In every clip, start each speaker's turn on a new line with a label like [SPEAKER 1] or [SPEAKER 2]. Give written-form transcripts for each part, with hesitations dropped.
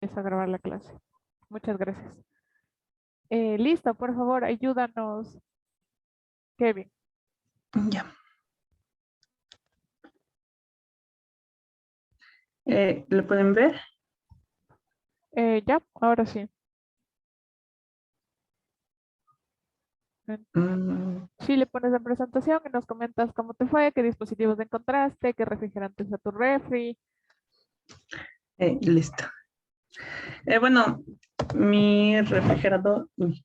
[SPEAKER 1] empiezo a grabar la clase. Muchas gracias. Listo, por favor, ayúdanos, Kevin.
[SPEAKER 2] Ya. ¿Lo pueden ver?
[SPEAKER 1] Ya, ahora sí. Sí, le pones en presentación y nos comentas cómo te fue, qué dispositivos encontraste, qué refrigerantes a tu refri.
[SPEAKER 2] Listo. Bueno, mi refrigerador. Uy.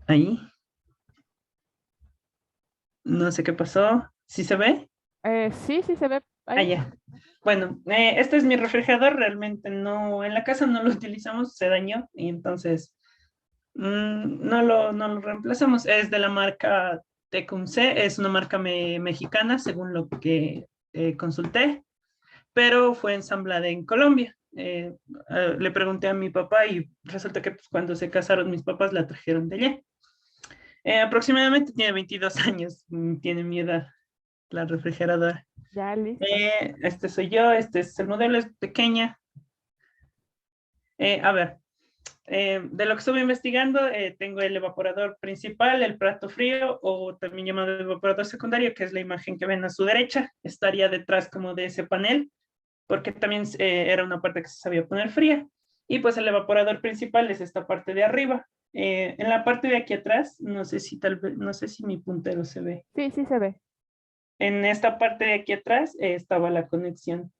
[SPEAKER 2] Ahí. No sé qué pasó. ¿Sí se ve?
[SPEAKER 1] Sí, sí se ve ahí.
[SPEAKER 2] Ya. Bueno, este es mi refrigerador. Realmente no, en la casa no lo utilizamos, se dañó y entonces no lo reemplazamos. Es de la marca Tecumseh, es una marca mexicana, según lo que consulté, pero fue ensamblada en Colombia. Le pregunté a mi papá y resulta que pues, cuando se casaron mis papás la trajeron de allá. Aproximadamente tiene 22 años, tiene mi edad la refrigeradora.
[SPEAKER 1] Ya, listo.
[SPEAKER 2] Este soy yo, este es el modelo, es pequeña. A ver, de lo que estuve investigando, tengo el evaporador principal, el plato frío, o también llamado evaporador secundario, que es la imagen que ven a su derecha. Estaría detrás como de ese panel, porque también era una parte que se sabía poner fría. Y pues el evaporador principal es esta parte de arriba. En la parte de aquí atrás, no sé si no sé si mi puntero se ve.
[SPEAKER 1] Sí, sí se ve.
[SPEAKER 2] En esta parte de aquí atrás estaba la conexión.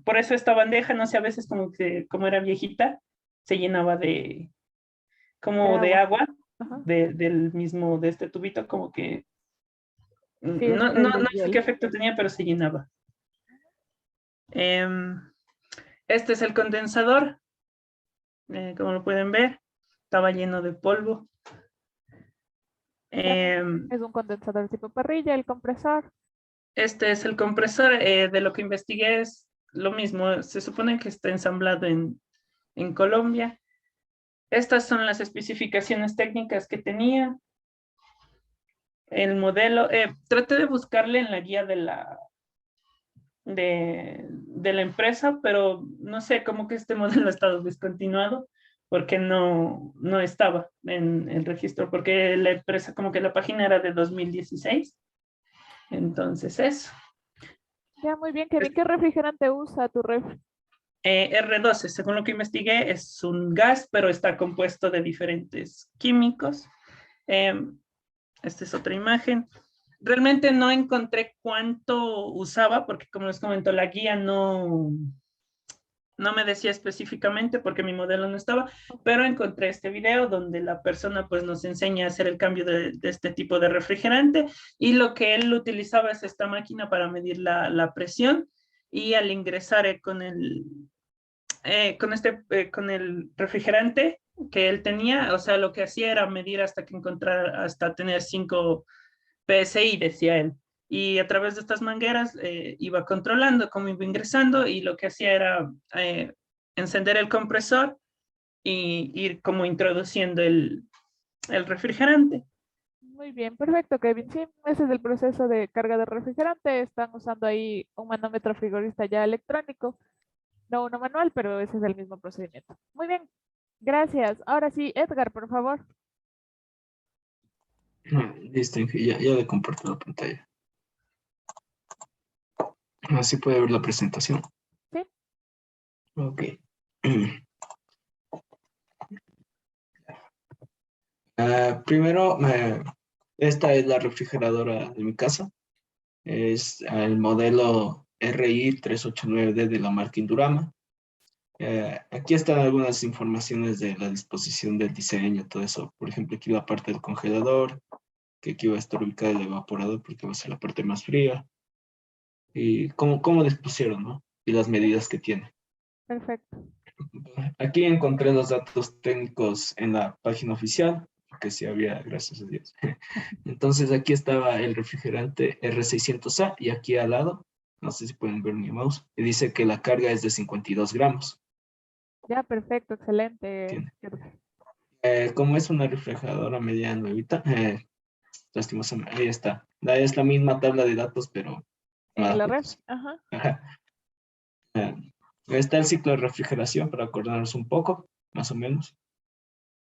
[SPEAKER 2] Por eso esta bandeja, no sé, a veces como era viejita, se llenaba
[SPEAKER 1] De
[SPEAKER 2] como de
[SPEAKER 1] agua.
[SPEAKER 2] agua
[SPEAKER 1] Ajá.
[SPEAKER 2] del mismo, de este tubito, como que
[SPEAKER 1] Sí, es por el
[SPEAKER 2] no sé qué
[SPEAKER 1] deshielo.
[SPEAKER 2] efecto tenía, pero se llenaba. Em, este es el condensador, como lo pueden ver, estaba lleno de polvo.
[SPEAKER 1] Ya,
[SPEAKER 2] Em,
[SPEAKER 1] es un condensador tipo parrilla, el compresor.
[SPEAKER 2] este es el compresor, de lo que investigué es lo mismo, se supone que está ensamblado en Colombia. Estas son las especificaciones técnicas que tenía. El modelo, traté de buscarle en la guía de la empresa, pero no sé, como que este modelo ha estado descontinuado porque no estaba en el registro, porque la empresa, como que la página era de 2016. Entonces eso.
[SPEAKER 1] Ya, muy bien, Kevin. ¿Qué refrigerante usa tu refri?
[SPEAKER 2] R12, según lo que investigué, es un gas, pero está compuesto de diferentes químicos. Eh, Esta es otra imagen. Realmente no encontré cuánto usaba, porque como les comento, la guía no me decía específicamente porque mi modelo no estaba, pero encontré este video donde la persona pues nos enseña a hacer el cambio de este tipo de refrigerante y lo que él utilizaba es esta máquina para medir la presión y al ingresar con el refrigerante que él tenía, o sea, lo que hacía era medir hasta que encontrara, hasta tener 5 PSI, decía él. Y a través de estas mangueras iba controlando cómo iba ingresando y lo que hacía era encender el compresor y ir como introduciendo el refrigerante.
[SPEAKER 1] Muy bien, perfecto, Kevin. Sí, ese es el proceso de carga de refrigerante. Están usando ahí un manómetro frigorista ya electrónico, no uno manual, pero ese es el mismo procedimiento. Muy bien, gracias. Ahora sí, Edgar, por favor.
[SPEAKER 3] Listo, Inge, ya le comparto la pantalla. Así puede ver la presentación.
[SPEAKER 1] Sí,
[SPEAKER 3] Ok. Primero, esta es la refrigeradora de mi casa. Es el modelo RI389D de la marca Indurama. Aquí están algunas informaciones de la disposición del diseño, todo eso. Por ejemplo, aquí la parte del congelador, que aquí va a estar ubicado el evaporador porque va a ser la parte más fría. Y cómo dispusieron, ¿no? Y las medidas que tiene.
[SPEAKER 1] perfecto.
[SPEAKER 3] Aquí encontré los datos técnicos en la página oficial, que sí había, gracias a Dios. Entonces aquí estaba el refrigerante R600A y aquí al lado, no sé si pueden ver mi mouse, y dice que la carga es de 52 gramos.
[SPEAKER 1] Ya, perfecto, excelente,
[SPEAKER 3] Tiene.
[SPEAKER 1] Edgar.
[SPEAKER 3] Como es una refrigeradora media nuevita, lastimosamente, ahí está. Es la misma tabla de datos, pero
[SPEAKER 1] En la
[SPEAKER 3] pues,
[SPEAKER 1] red. Ajá.
[SPEAKER 3] ajá. Eh, Está el ciclo de refrigeración para acordarnos un poco, más o menos.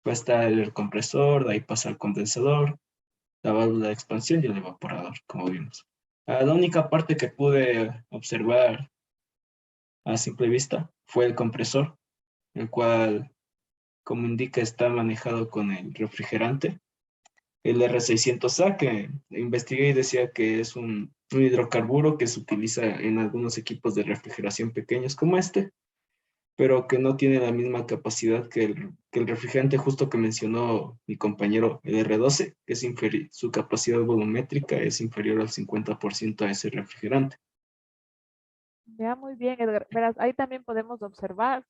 [SPEAKER 3] Pues está el compresor, de ahí pasa el condensador, la válvula de expansión y el evaporador, como vimos. La única parte que pude observar a simple vista fue el compresor, el cual, como indica, está manejado con el refrigerante, el R600A, que investigué y decía que es un hidrocarburo que se utiliza en algunos equipos de refrigeración pequeños como este, pero que no tiene la misma capacidad que el refrigerante justo que mencionó mi compañero, el R12, que es su capacidad volumétrica es inferior al 50% a ese refrigerante.
[SPEAKER 1] Ya, muy bien, Edgar. Verás, ahí también podemos observar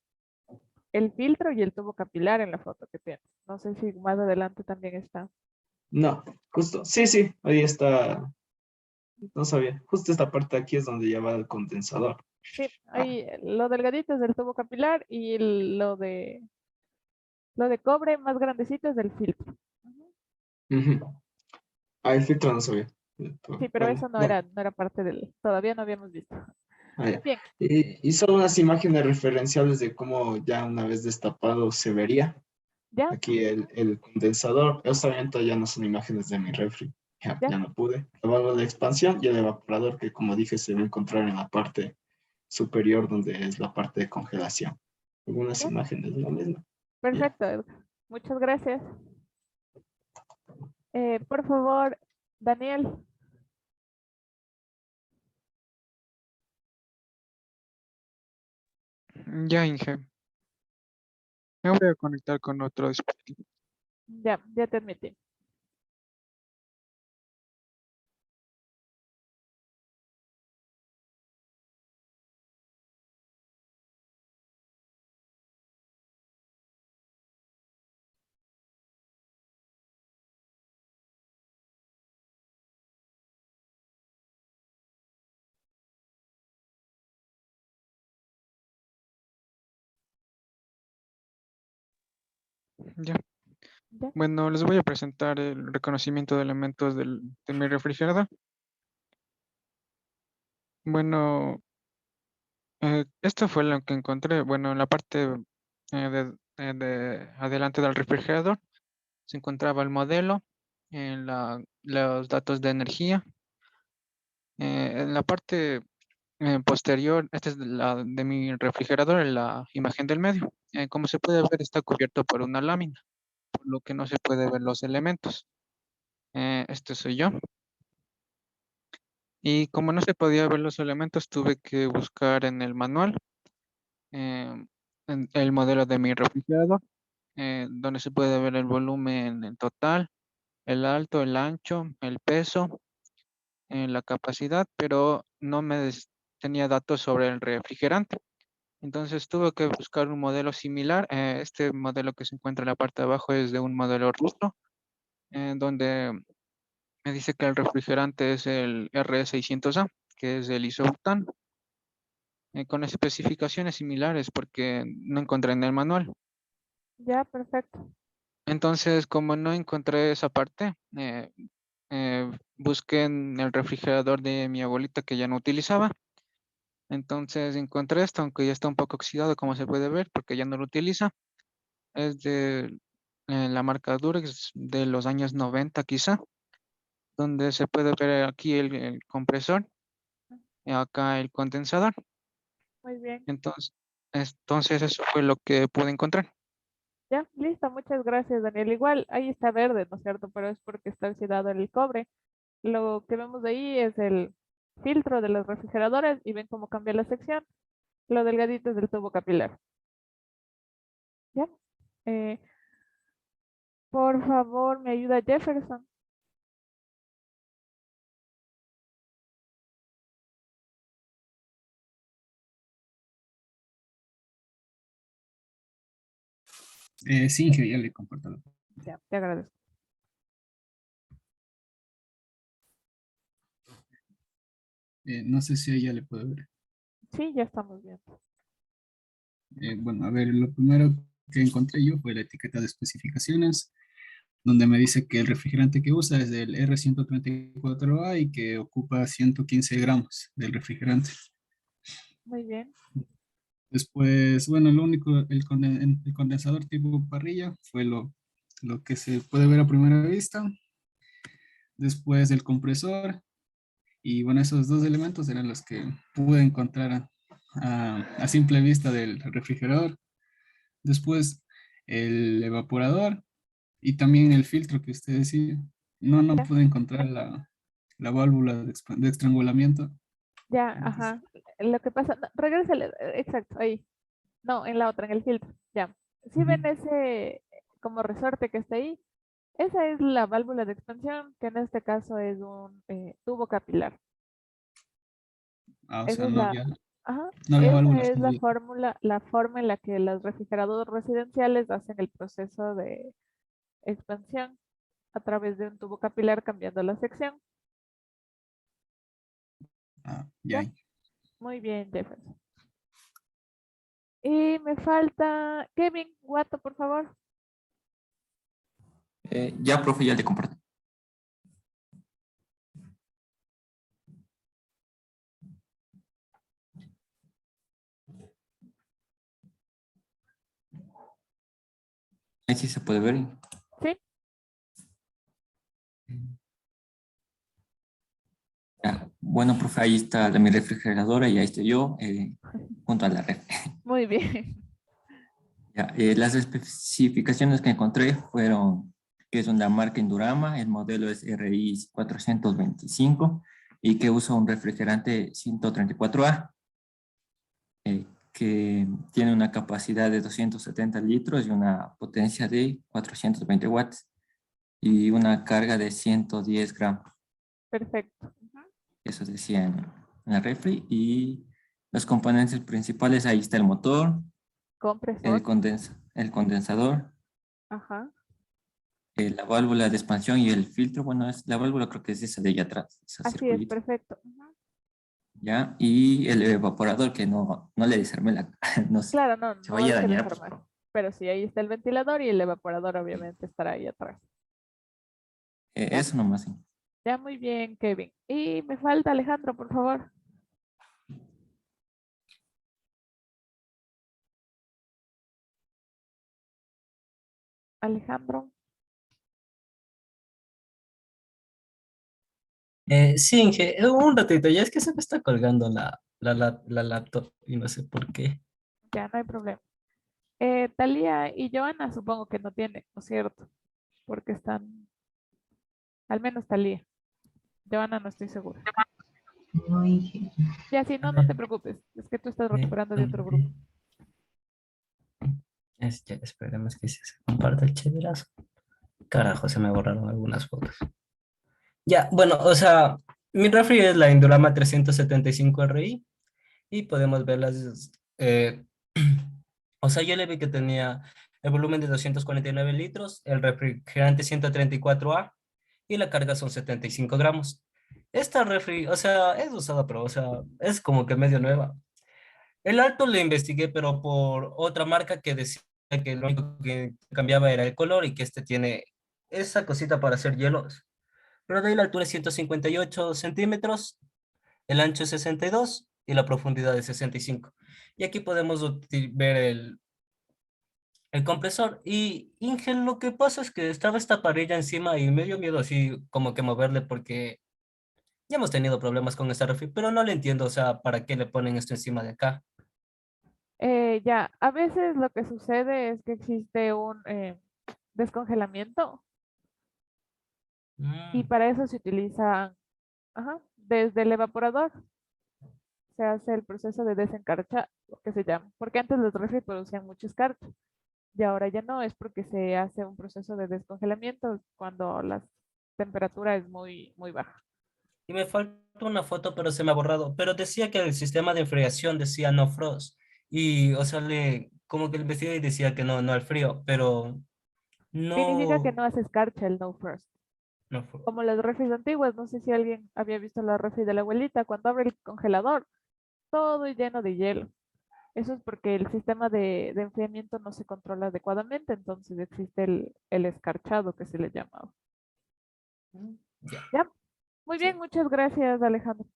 [SPEAKER 1] el filtro y el tubo capilar en la foto que tienes. No sé si más adelante también está.
[SPEAKER 3] No, justo, sí, sí, ahí está, no sabía, justo esta parte de aquí es donde ya va el condensador.
[SPEAKER 1] Sí,
[SPEAKER 3] Ah,
[SPEAKER 1] ahí lo delgadito es del tubo capilar y lo de cobre más grandecito es del filtro. Ujú.
[SPEAKER 3] ujú. El filtro no sabía.
[SPEAKER 1] Sí, pero
[SPEAKER 3] Bueno,
[SPEAKER 1] eso no
[SPEAKER 3] bueno.
[SPEAKER 1] era, no era parte del, todavía no habíamos visto.
[SPEAKER 3] Ya.
[SPEAKER 1] Bien,
[SPEAKER 3] Y son unas imágenes referenciales de cómo ya una vez destapado se vería.
[SPEAKER 1] ya,
[SPEAKER 3] Aquí el condensador, obviamente ya no son imágenes de mi refri,
[SPEAKER 1] ya,
[SPEAKER 3] ya no pude. La válvula de expansión y el evaporador que como dije se va a encontrar en la parte superior donde es la parte de congelación. Algunas
[SPEAKER 1] ya.
[SPEAKER 3] imágenes de lo mismo. Ya.
[SPEAKER 1] Perfecto, Edgar. Muchas gracias. Por favor, Daniel.
[SPEAKER 4] Ya, Inge. Me voy a conectar con otro dispositivo.
[SPEAKER 1] Ya, ya te admití.
[SPEAKER 4] Ya.
[SPEAKER 1] Ya,
[SPEAKER 4] Bueno, les voy a presentar el reconocimiento de elementos de mi refrigerador. Bueno, esto fue lo que encontré. Bueno, en la parte de adelante del refrigerador se encontraba el modelo, los datos de energía. En la parte posterior, esta es de mi refrigerador, la imagen del medio. Como se puede ver, está cubierto por una lámina, por lo que no se puede ver los elementos. Este soy yo. Y como no se podía ver los elementos, tuve que buscar en el manual en el modelo de mi refrigerador, donde se puede ver el volumen en total, el alto, el ancho, el peso, la capacidad, pero no tenía datos sobre el refrigerante. Entonces tuve que buscar un modelo similar. Este modelo que se encuentra en la parte de abajo es de un modelo ruso, donde me dice que el refrigerante es el R600A, que es el isobutano, con especificaciones similares porque no encontré en el manual.
[SPEAKER 1] ya, perfecto.
[SPEAKER 4] Entonces, como no encontré esa parte, busqué en el refrigerador de mi abuelita que ya no utilizaba. Entonces encontré esto, aunque ya está un poco oxidado, como se puede ver, porque ya no lo utiliza. Es de la marca Durex de los años 90 quizá, donde se puede ver aquí el compresor y acá el condensador.
[SPEAKER 1] Muy bien.
[SPEAKER 4] Entonces eso fue lo que pude encontrar.
[SPEAKER 1] Ya, listo. Muchas gracias, Daniel. Igual, ahí está verde, ¿no es cierto? Pero es porque está oxidado el cobre. Lo que vemos de ahí es el filtro de los refrigeradores y ven cómo cambia la sección. Lo delgadito es del tubo capilar. ¿Ya? Eh, por favor, me ayuda Jefferson.
[SPEAKER 5] Sí, Inge, ya le comparto.
[SPEAKER 1] Ya, te agradezco.
[SPEAKER 5] No sé si ella le puede ver.
[SPEAKER 1] Sí, ya estamos bien.
[SPEAKER 5] Bueno, a ver, lo primero que encontré yo fue la etiqueta de especificaciones. donde me dice que el refrigerante que usa es el R134A y que ocupa 115 gramos del refrigerante.
[SPEAKER 1] Muy bien.
[SPEAKER 5] Después, bueno, lo único, el condensador tipo parrilla fue lo que se puede ver a primera vista. Después el compresor. Y bueno, esos dos elementos eran los que pude encontrar a simple vista del refrigerador. Después el evaporador y también el filtro que usted decía. No
[SPEAKER 1] Ya,
[SPEAKER 5] pude encontrar la válvula de estrangulamiento.
[SPEAKER 1] ya, ajá. Lo que pasa, no, regrésale, exacto, ahí. No, en la otra, en el filtro. Ya. Si
[SPEAKER 5] Ujú.
[SPEAKER 1] ven ese como resorte que está ahí, esa es la válvula de expansión, que en este caso es un tubo capilar.
[SPEAKER 5] O
[SPEAKER 1] Esa
[SPEAKER 5] sea,
[SPEAKER 1] es
[SPEAKER 5] no
[SPEAKER 1] la,
[SPEAKER 5] había,
[SPEAKER 1] ajá,
[SPEAKER 5] no había
[SPEAKER 1] esa
[SPEAKER 5] válvulas
[SPEAKER 1] es la
[SPEAKER 5] todavía.
[SPEAKER 1] fórmula, la forma en la que los refrigeradores residenciales hacen el proceso de expansión a través de un tubo capilar cambiando la sección.
[SPEAKER 5] Ya.
[SPEAKER 1] Ya, muy bien, Jefferson. Y me falta Kevin Guato, por favor.
[SPEAKER 6] Ya, profe, ya le comparto. Ahí sí se puede ver.
[SPEAKER 1] Sí,
[SPEAKER 6] Ya. Bueno, profe, ahí está mi refrigeradora y ahí estoy yo junto a la red.
[SPEAKER 1] muy bien.
[SPEAKER 6] Ya, las especificaciones que encontré fueron que es una marca Indurama, el modelo es RI 425 y que usa un refrigerante 134A, que tiene una capacidad de 270 litros y una potencia de 420 watts y una carga de 110 gramos.
[SPEAKER 1] Perfecto. Ujú.
[SPEAKER 6] Eso decía en la refri. Y los componentes principales, ahí está el motor,
[SPEAKER 1] Compresor.
[SPEAKER 6] el condensador,
[SPEAKER 1] Ajá.
[SPEAKER 6] la válvula de expansión y el filtro. Bueno, la válvula creo que es esa de allá atrás, esa
[SPEAKER 1] Así es,
[SPEAKER 6] circulito.
[SPEAKER 1] perfecto. Ujú.
[SPEAKER 6] ¿Ya? Y el evaporador que no le desarmé no
[SPEAKER 1] Claro, no,
[SPEAKER 6] se
[SPEAKER 1] no
[SPEAKER 6] vaya a
[SPEAKER 1] hay que
[SPEAKER 6] dañar, pues,
[SPEAKER 1] desarmar. Pero sí, ahí está el ventilador y el evaporador obviamente estará ahí atrás. Ya,
[SPEAKER 6] eso nomás. Sí.
[SPEAKER 1] ya muy bien, Kevin. Y me falta Alejandro, por favor. Alejandro.
[SPEAKER 7] Sí, Inge, un ratito, ya es que se me está colgando la laptop y no sé por qué.
[SPEAKER 1] Ya no hay problema. Talía y Joana supongo que no tienen, ¿no es cierto? Porque están, al menos Talía. Joana no estoy segura.
[SPEAKER 7] No, Inge,
[SPEAKER 1] Ya, si
[SPEAKER 7] a
[SPEAKER 1] no, no te
[SPEAKER 7] ver,
[SPEAKER 1] preocupes. Es que tú estás
[SPEAKER 7] eh,
[SPEAKER 1] recuperando de otro grupo.
[SPEAKER 7] ¿dónde? Ya, esperemos que se comparta el chéverazo. Carajo, se me borraron algunas fotos. Ya, bueno, o sea, mi refri es la Indurama 375 RI y podemos ver las, o sea, yo le vi que tenía el volumen de 249 litros, el refrigerante 134A y la carga son 75 gramos. Esta refri, o sea, es usada, pero, o sea, es como que medio nueva. El alto le investigué, pero por otra marca que decía que lo único que cambiaba era el color y que este tiene esa cosita para hacer hielos. Pero de ahí la altura es 158 centímetros, el ancho es 62 y la profundidad es 65. Y aquí podemos ver el compresor. Y Inge, lo que pasa es que estaba esta parrilla encima y me dio miedo así como que moverle porque ya hemos tenido problemas con esta refri, pero no le entiendo, o sea, ¿para qué le ponen esto encima de acá?
[SPEAKER 1] Ya, a veces lo que sucede es que existe un descongelamiento y
[SPEAKER 7] Mm,
[SPEAKER 1] para eso se utiliza, ajá, desde el evaporador se hace el proceso de desencarcha, lo que se llama, porque antes los refri producían mucho escarcha y ahora ya no, es porque se hace un proceso de descongelamiento cuando la temperatura es muy, muy baja.
[SPEAKER 7] Y me falta una foto, pero se me ha borrado. Pero decía que el sistema de enfriación decía no frost. Y, o sea, como que el vestido y decía que no al frío, pero
[SPEAKER 1] Significa que
[SPEAKER 7] no,
[SPEAKER 1] no hace escarcha el no frost.
[SPEAKER 7] no fue.
[SPEAKER 1] Como las refris antiguas, no sé si alguien había visto la refri de la abuelita, cuando abre el congelador, todo es lleno de hielo. Eso es porque el sistema de enfriamiento no se controla adecuadamente, entonces existe el escarchado que se le llamaba. ¿Ya? Muy bien, muchas gracias, Alejandro.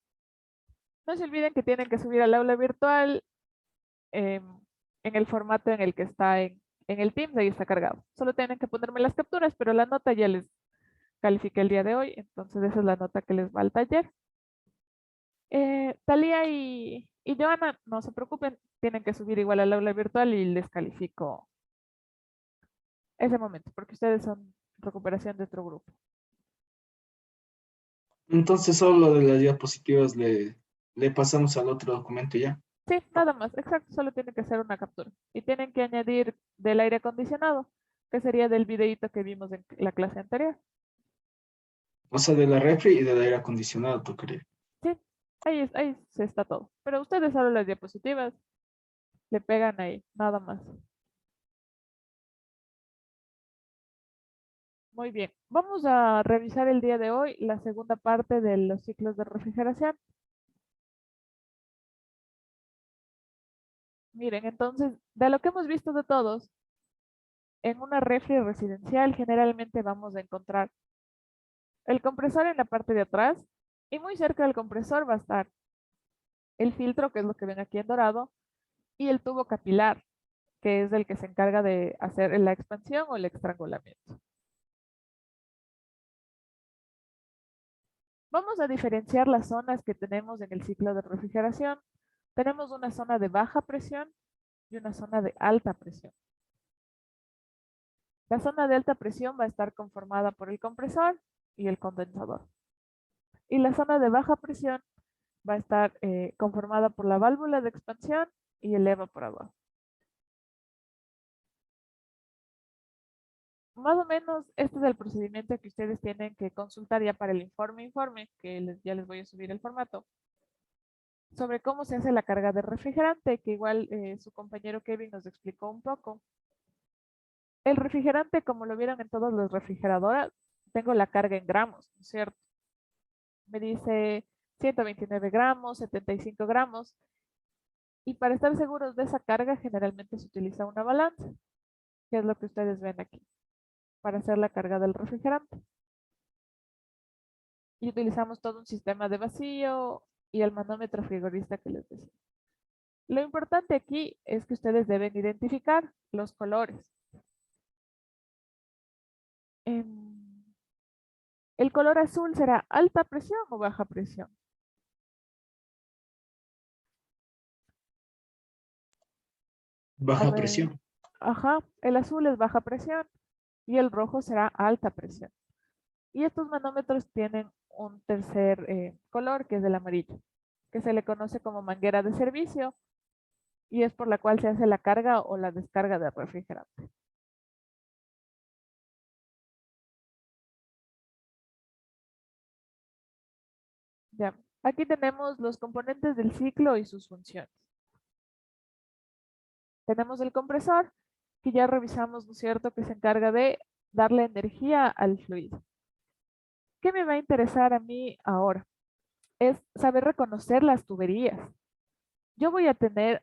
[SPEAKER 1] No se olviden que tienen que subir al aula virtual em, en el formato en el que está en el Teams, ahí está cargado. Solo tienen que ponerme las capturas, pero la nota ya les califiqué el día de hoy, entonces esa es la nota que les va al taller. Talía y Joana, no se preocupen, tienen que subir igual al aula virtual y les califico ese momento, porque ustedes son recuperación de otro grupo.
[SPEAKER 3] Entonces solo de las diapositivas le pasamos al otro documento y ya.
[SPEAKER 1] Sí, nada más, exacto, solo tienen que hacer una captura. Y tienen que añadir del aire acondicionado, que sería del videíto que vimos en la clase anterior.
[SPEAKER 3] O sea, de la refri y del aire acondicionado, tocaría.
[SPEAKER 1] Sí, ahí se está todo. Pero ustedes solo las diapositivas le pegan ahí, nada más. Muy bien, vamos a revisar el día de hoy la segunda parte de los ciclos de refrigeración. Miren, entonces, de lo que hemos visto de todos, en una refri residencial generalmente vamos a encontrar el compresor en la parte de atrás y muy cerca del compresor va a estar el filtro, que es lo que ven aquí en dorado, y el tubo capilar, que es el que se encarga de hacer la expansión o el estrangulamiento. Vamos a diferenciar las zonas que tenemos en el ciclo de refrigeración. Tenemos una zona de baja presión y una zona de alta presión. La zona de alta presión va a estar conformada por el compresor y el condensador. Y la zona de baja presión va a estar conformada por la válvula de expansión y el evaporador. Más o menos este es el procedimiento que ustedes tienen que consultar ya para el informe, que ya les voy a subir el formato, sobre cómo se hace la carga de refrigerante, que igual su compañero Kevin nos explicó un poco. El refrigerante, como lo vieron en todas las refrigeradoras, tengo la carga en gramos, ¿no es cierto? Me dice 129 gramos, 75 gramos. Y para estar seguros de esa carga, generalmente se utiliza una balanza, que es lo que ustedes ven aquí, para hacer la carga del refrigerante. Y utilizamos todo un sistema de vacío y el manómetro frigorista que les decía. Lo importante aquí es que ustedes deben identificar los colores. El color azul será alta presión o baja presión.
[SPEAKER 3] Baja presión.
[SPEAKER 1] Ajá, el azul es baja presión y el rojo será alta presión. Y estos manómetros tienen un tercer color, que es el amarillo, que se le conoce como manguera de servicio y es por la cual se hace la carga o la descarga del refrigerante. Ya, aquí tenemos los componentes del ciclo y sus funciones. Tenemos el compresor, que ya revisamos, ¿no es cierto?, que se encarga de darle energía al fluido. ¿Qué me va a interesar a mí ahora? Es saber reconocer las tuberías. Yo voy a tener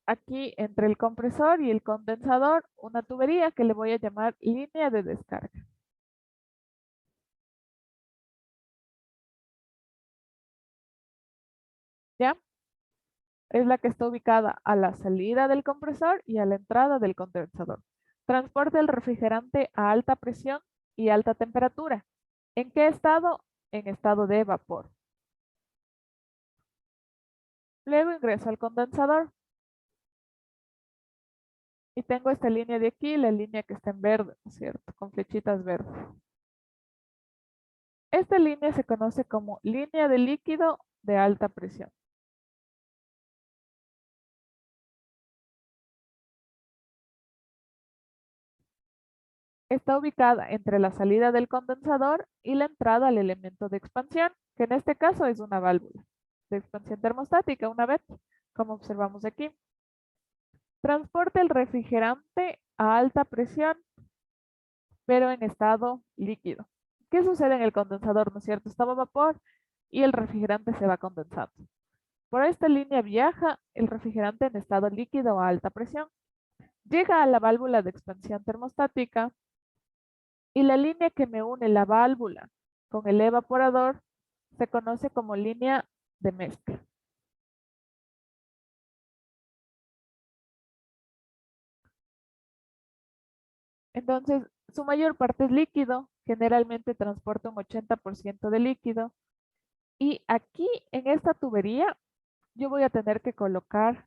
[SPEAKER 1] aquí entre el compresor y el condensador una tubería que le voy a llamar línea de descarga. ¿Ya? Es la que está ubicada a la salida del compresor y a la entrada del condensador. Transporta el refrigerante a alta presión y alta temperatura. ¿En qué estado? En estado de vapor. Luego ingreso al condensador. Y tengo esta línea de aquí, la línea que está en verde, ¿no es cierto? Con flechitas verdes. Esta línea se conoce como línea de líquido de alta presión. Está ubicada entre la salida del condensador y la entrada al elemento de expansión, que en este caso es una válvula de expansión termostática, una vez, como observamos aquí. Transporta el refrigerante a alta presión, pero en estado líquido. ¿Qué sucede en el condensador? ¿No es cierto? Estaba a vapor y el refrigerante se va condensando. Por esta línea viaja el refrigerante en estado líquido a alta presión. Llega a la válvula de expansión termostática y la línea que me une la válvula con el evaporador se conoce como línea de mezcla. Entonces, su mayor parte es líquido, generalmente transporta un 80% de líquido. Y aquí en esta tubería yo voy a tener que colocar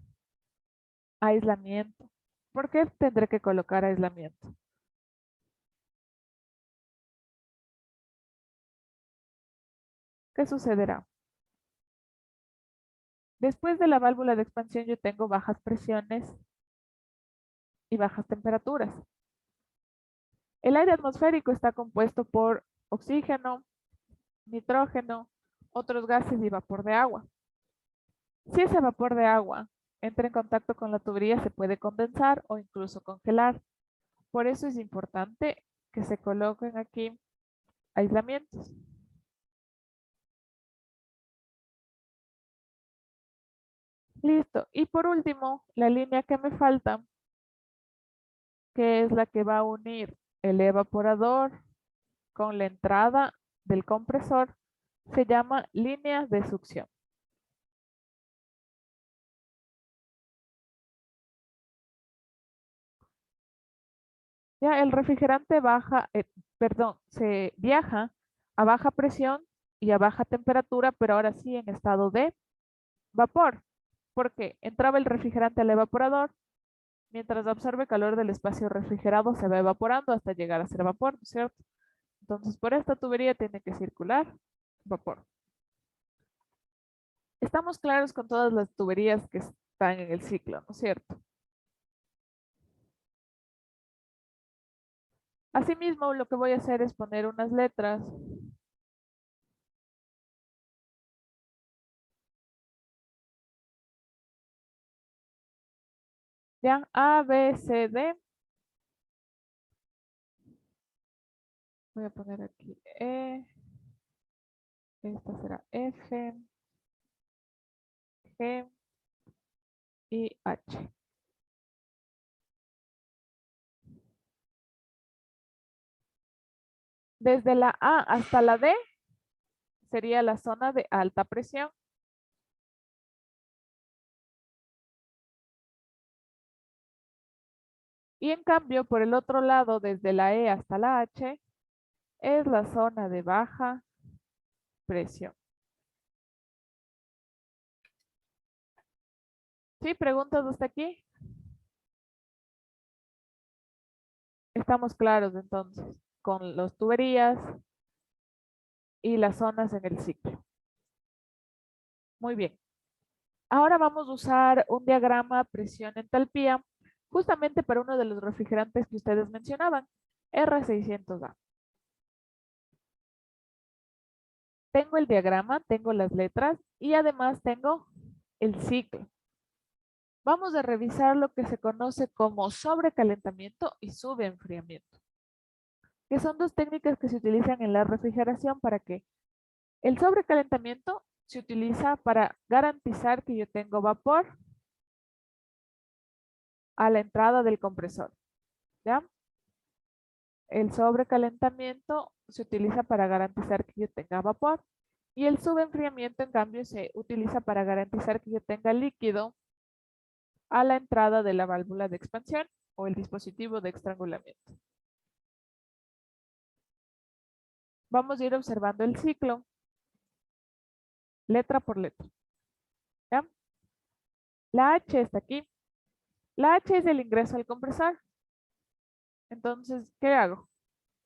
[SPEAKER 1] aislamiento. ¿Por qué tendré que colocar aislamiento? ¿Qué sucederá? Después de la válvula de expansión yo tengo bajas presiones y bajas temperaturas. El aire atmosférico está compuesto por oxígeno, nitrógeno, otros gases y vapor de agua. Si ese vapor de agua entra en contacto con la tubería, se puede condensar o incluso congelar. Por eso es importante que se coloquen aquí aislamientos. Listo. Y por último, la línea que me falta, que es la que va a unir el evaporador con la entrada del compresor, se llama línea de succión. Ya el refrigerante se viaja a baja presión y a baja temperatura, pero ahora sí en estado de vapor, porque entraba el refrigerante al evaporador, mientras absorbe calor del espacio refrigerado se va evaporando hasta llegar a ser vapor, ¿no es cierto? Entonces por esta tubería tiene que circular vapor. Estamos claros con todas las tuberías que están en el ciclo, ¿no es cierto? Asimismo, lo que voy a hacer es poner unas letras. Ya, A, B, C, D. Voy a poner aquí E. Esta será F, G y H. Desde la A hasta la D sería la zona de alta presión. Y en cambio, por el otro lado, desde la E hasta la H, es la zona de baja presión. ¿Sí? ¿Preguntas hasta aquí? Estamos claros entonces con las tuberías y las zonas en el ciclo. Muy bien. Ahora vamos a usar un diagrama presión-entalpía justamente para uno de los refrigerantes que ustedes mencionaban, R600A. Tengo el diagrama, tengo las letras y además tengo el ciclo. Vamos a revisar lo que se conoce como sobrecalentamiento y subenfriamiento, que son dos técnicas que se utilizan en la refrigeración. ¿Para qué? El sobrecalentamiento se utiliza para garantizar que yo tengo vapor a la entrada del compresor, ¿ya? El sobrecalentamiento se utiliza para garantizar que yo tenga vapor y el subenfriamiento, en cambio, se utiliza para garantizar que yo tenga líquido a la entrada de la válvula de expansión o el dispositivo de estrangulamiento. Vamos a ir observando el ciclo, letra por letra, ¿ya? La H está aquí. La H es el ingreso al compresor. Entonces, ¿qué hago?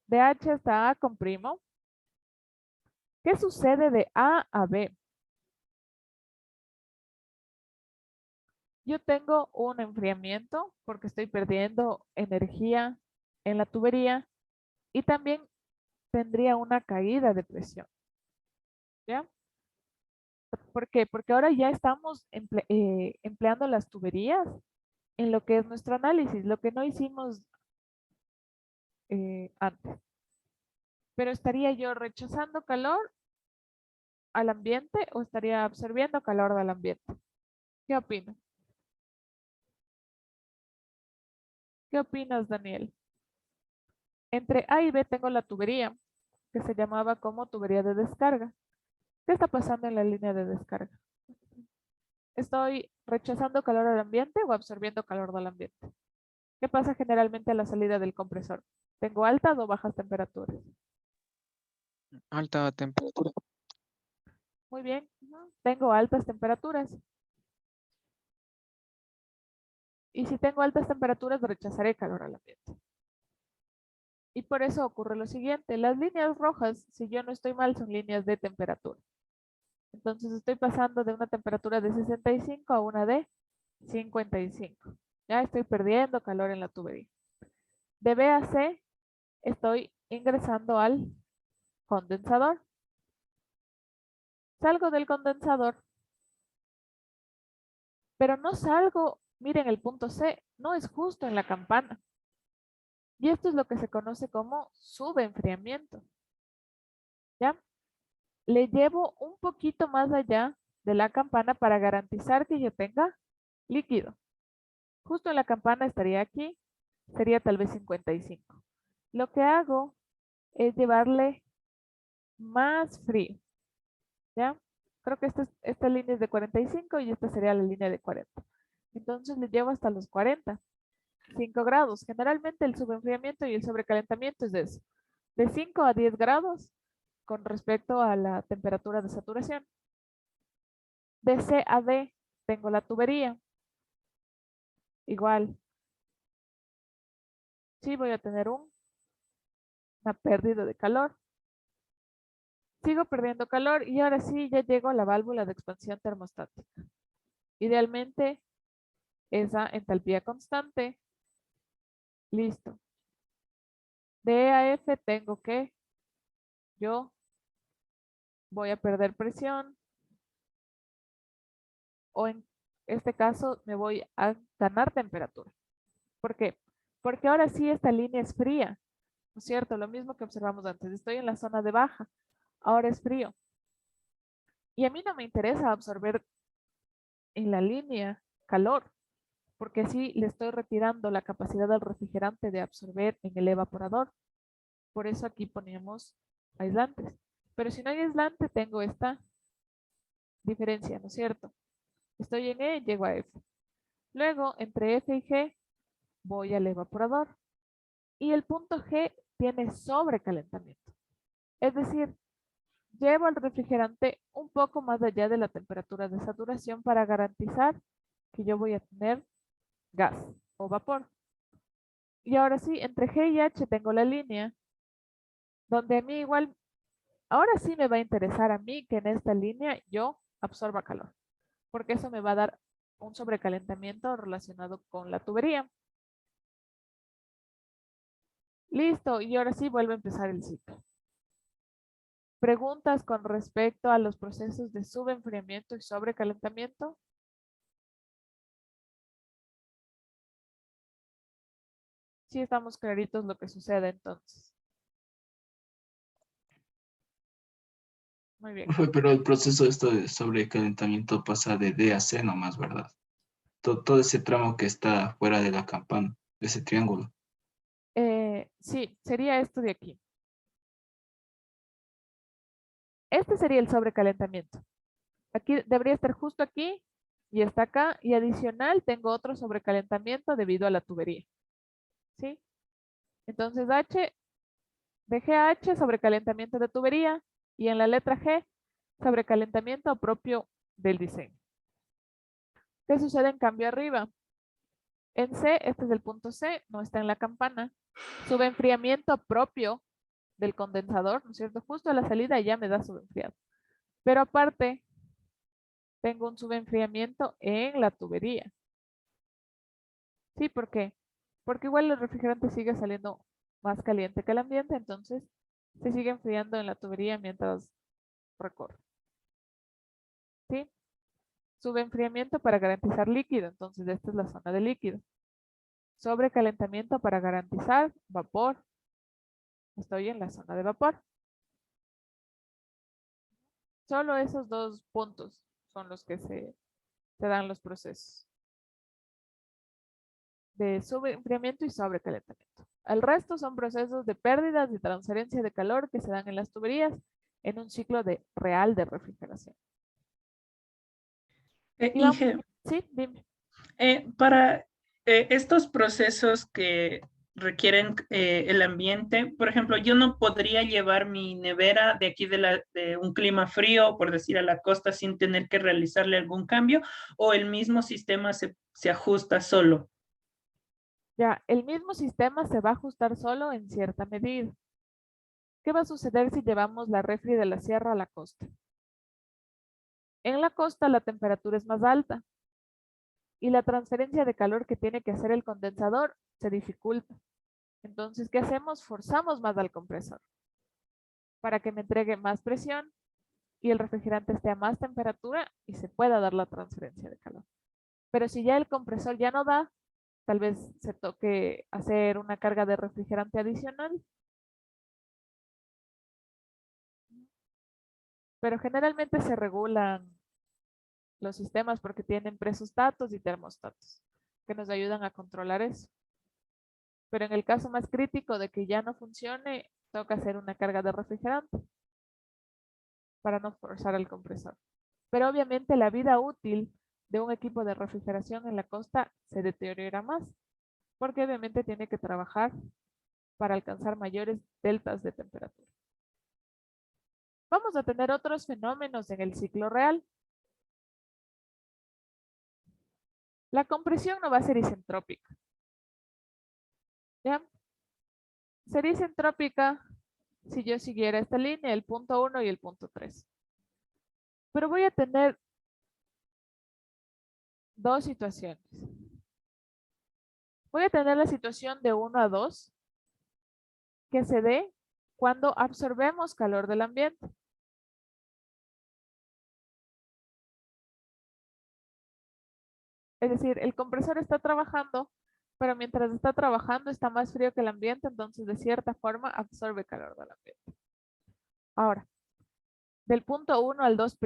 [SPEAKER 1] De H hasta A comprimo. ¿Qué sucede de A a B? Yo tengo un enfriamiento porque estoy perdiendo energía en la tubería y también tendría una caída de presión, ¿ya? ¿Por qué? Porque ahora ya estamos empleando las tuberías en lo que es nuestro análisis, lo que no hicimos antes. Pero estaría yo rechazando calor al ambiente o estaría absorbiendo calor del ambiente? ¿Qué opinas? ¿Qué opinas, Daniel? Entre A y B tengo la tubería, que se llamaba como tubería de descarga. ¿Qué está pasando en la línea de descarga? ¿Estoy rechazando calor al ambiente o absorbiendo calor del ambiente? ¿Qué pasa generalmente a la salida del compresor? ¿Tengo altas o bajas temperaturas?
[SPEAKER 4] Alta temperatura.
[SPEAKER 1] Muy bien, tengo altas temperaturas. Y si tengo altas temperaturas, rechazaré calor al ambiente. Y por eso ocurre lo siguiente. Las líneas rojas, si yo no estoy mal, son líneas de temperatura. Entonces estoy pasando de una temperatura de 65 a una de 55. Ya estoy perdiendo calor en la tubería. De B a C estoy ingresando al condensador. Salgo del condensador, pero no salgo, miren el punto C, no es justo en la campana. Y esto es lo que se conoce como subenfriamiento. ¿Ya? Le llevo un poquito más allá de la campana para garantizar que yo tenga líquido. Justo en la campana estaría aquí, sería tal vez 55. Lo que hago es llevarle más frío, ¿ya? Creo que esta línea es de 45 y esta sería la línea de 40. Entonces le llevo hasta los 45 grados. Generalmente el subenfriamiento y el sobrecalentamiento es de eso, de 5 a 10 grados con respecto a la temperatura de saturación. De C a D tengo la tubería. Igual, sí voy a tener una pérdida de calor. Sigo perdiendo calor y ahora sí ya llego a la válvula de expansión termostática. Idealmente esa entalpía constante. Listo. De E a F tengo que yo voy a perder presión o en este caso me voy a ganar temperatura. ¿Por qué? Porque ahora sí esta línea es fría, ¿no es cierto? Lo mismo que observamos antes. Estoy en la zona de baja, ahora es frío. Y a mí no me interesa absorber en la línea calor, porque así le estoy retirando la capacidad al refrigerante de absorber en el evaporador. Por eso aquí ponemos aislantes. Pero si no hay aislante, tengo esta diferencia, ¿no es cierto? Estoy en E, llego a F. Luego, entre F y G, voy al evaporador. Y el punto G tiene sobrecalentamiento. Es decir, llevo el refrigerante un poco más allá de la temperatura de saturación para garantizar que yo voy a tener gas o vapor. Y ahora sí, entre G y H tengo la línea donde a mí igual, ahora sí me va a interesar a mí que en esta línea yo absorba calor, porque eso me va a dar un sobrecalentamiento relacionado con la tubería. Listo, y ahora sí vuelve a empezar el ciclo. ¿Preguntas con respecto a los procesos de subenfriamiento y sobrecalentamiento? Sí, estamos claritos lo que sucede entonces. Muy bien.
[SPEAKER 3] Pero el proceso esto de sobrecalentamiento pasa de D a C nomás, ¿verdad? Todo ese tramo que está fuera de la campana, ese triángulo.
[SPEAKER 1] Sí, sería esto de aquí. Este sería el sobrecalentamiento. Aquí debería estar justo aquí y está acá. Y adicional tengo otro sobrecalentamiento debido a la tubería. ¿Sí? Entonces H, de G a H, sobrecalentamiento de tubería. Y en la letra G, sobrecalentamiento propio del diseño. ¿Qué sucede en cambio arriba? En C, este es el punto C, no está en la campana. Subenfriamiento propio del condensador, ¿no es cierto? Justo a la salida ya me da subenfriado. Pero aparte, tengo un subenfriamiento en la tubería. ¿Sí? ¿Por qué? Porque igual el refrigerante sigue saliendo más caliente que el ambiente, entonces se sigue enfriando en la tubería mientras recorre. ¿Sí? Subenfriamiento para garantizar líquido, entonces esta es la zona de líquido. Sobrecalentamiento para garantizar vapor. Estoy en la zona de vapor. Solo esos dos puntos son los que se dan los procesos de sobreenfriamiento y sobrecalentamiento. El resto son procesos de pérdidas y transferencia de calor que se dan en las tuberías en un ciclo real de refrigeración. Y vamos-
[SPEAKER 2] Inge,
[SPEAKER 1] sí, dime.
[SPEAKER 2] para estos procesos que requieren el ambiente, por ejemplo, yo no podría llevar mi nevera de aquí de un clima frío, por decir, a la costa sin tener que realizarle algún cambio, o el mismo sistema se ajusta solo.
[SPEAKER 1] Ya, el mismo sistema se va a ajustar solo en cierta medida. ¿Qué va a suceder si llevamos la refri de la sierra a la costa? En la costa la temperatura es más alta y la transferencia de calor que tiene que hacer el condensador se dificulta. Entonces, ¿qué hacemos? Forzamos más al compresor para que me entregue más presión y el refrigerante esté a más temperatura y se pueda dar la transferencia de calor. Pero si ya el compresor ya no da, tal vez se toque hacer una carga de refrigerante adicional. Pero generalmente se regulan los sistemas porque tienen presostatos y termostatos que nos ayudan a controlar eso. Pero en el caso más crítico de que ya no funcione, toca hacer una carga de refrigerante para no forzar el compresor. Pero obviamente la vida útil de un equipo de refrigeración en la costa se deteriora más, porque obviamente tiene que trabajar para alcanzar mayores deltas de temperatura. Vamos a tener otros fenómenos en el ciclo real. La compresión no va a ser isentrópica. ¿Ya? Sería isentrópica si yo siguiera esta línea, el punto 1 y el punto 3. Pero voy a tener dos situaciones. Voy a tener la situación de 1 a 2 que se dé cuando absorbemos calor del ambiente. Es decir, el compresor está trabajando, pero mientras está trabajando está más frío que el ambiente, entonces de cierta forma absorbe calor del ambiente. Ahora, del punto 1 al 2',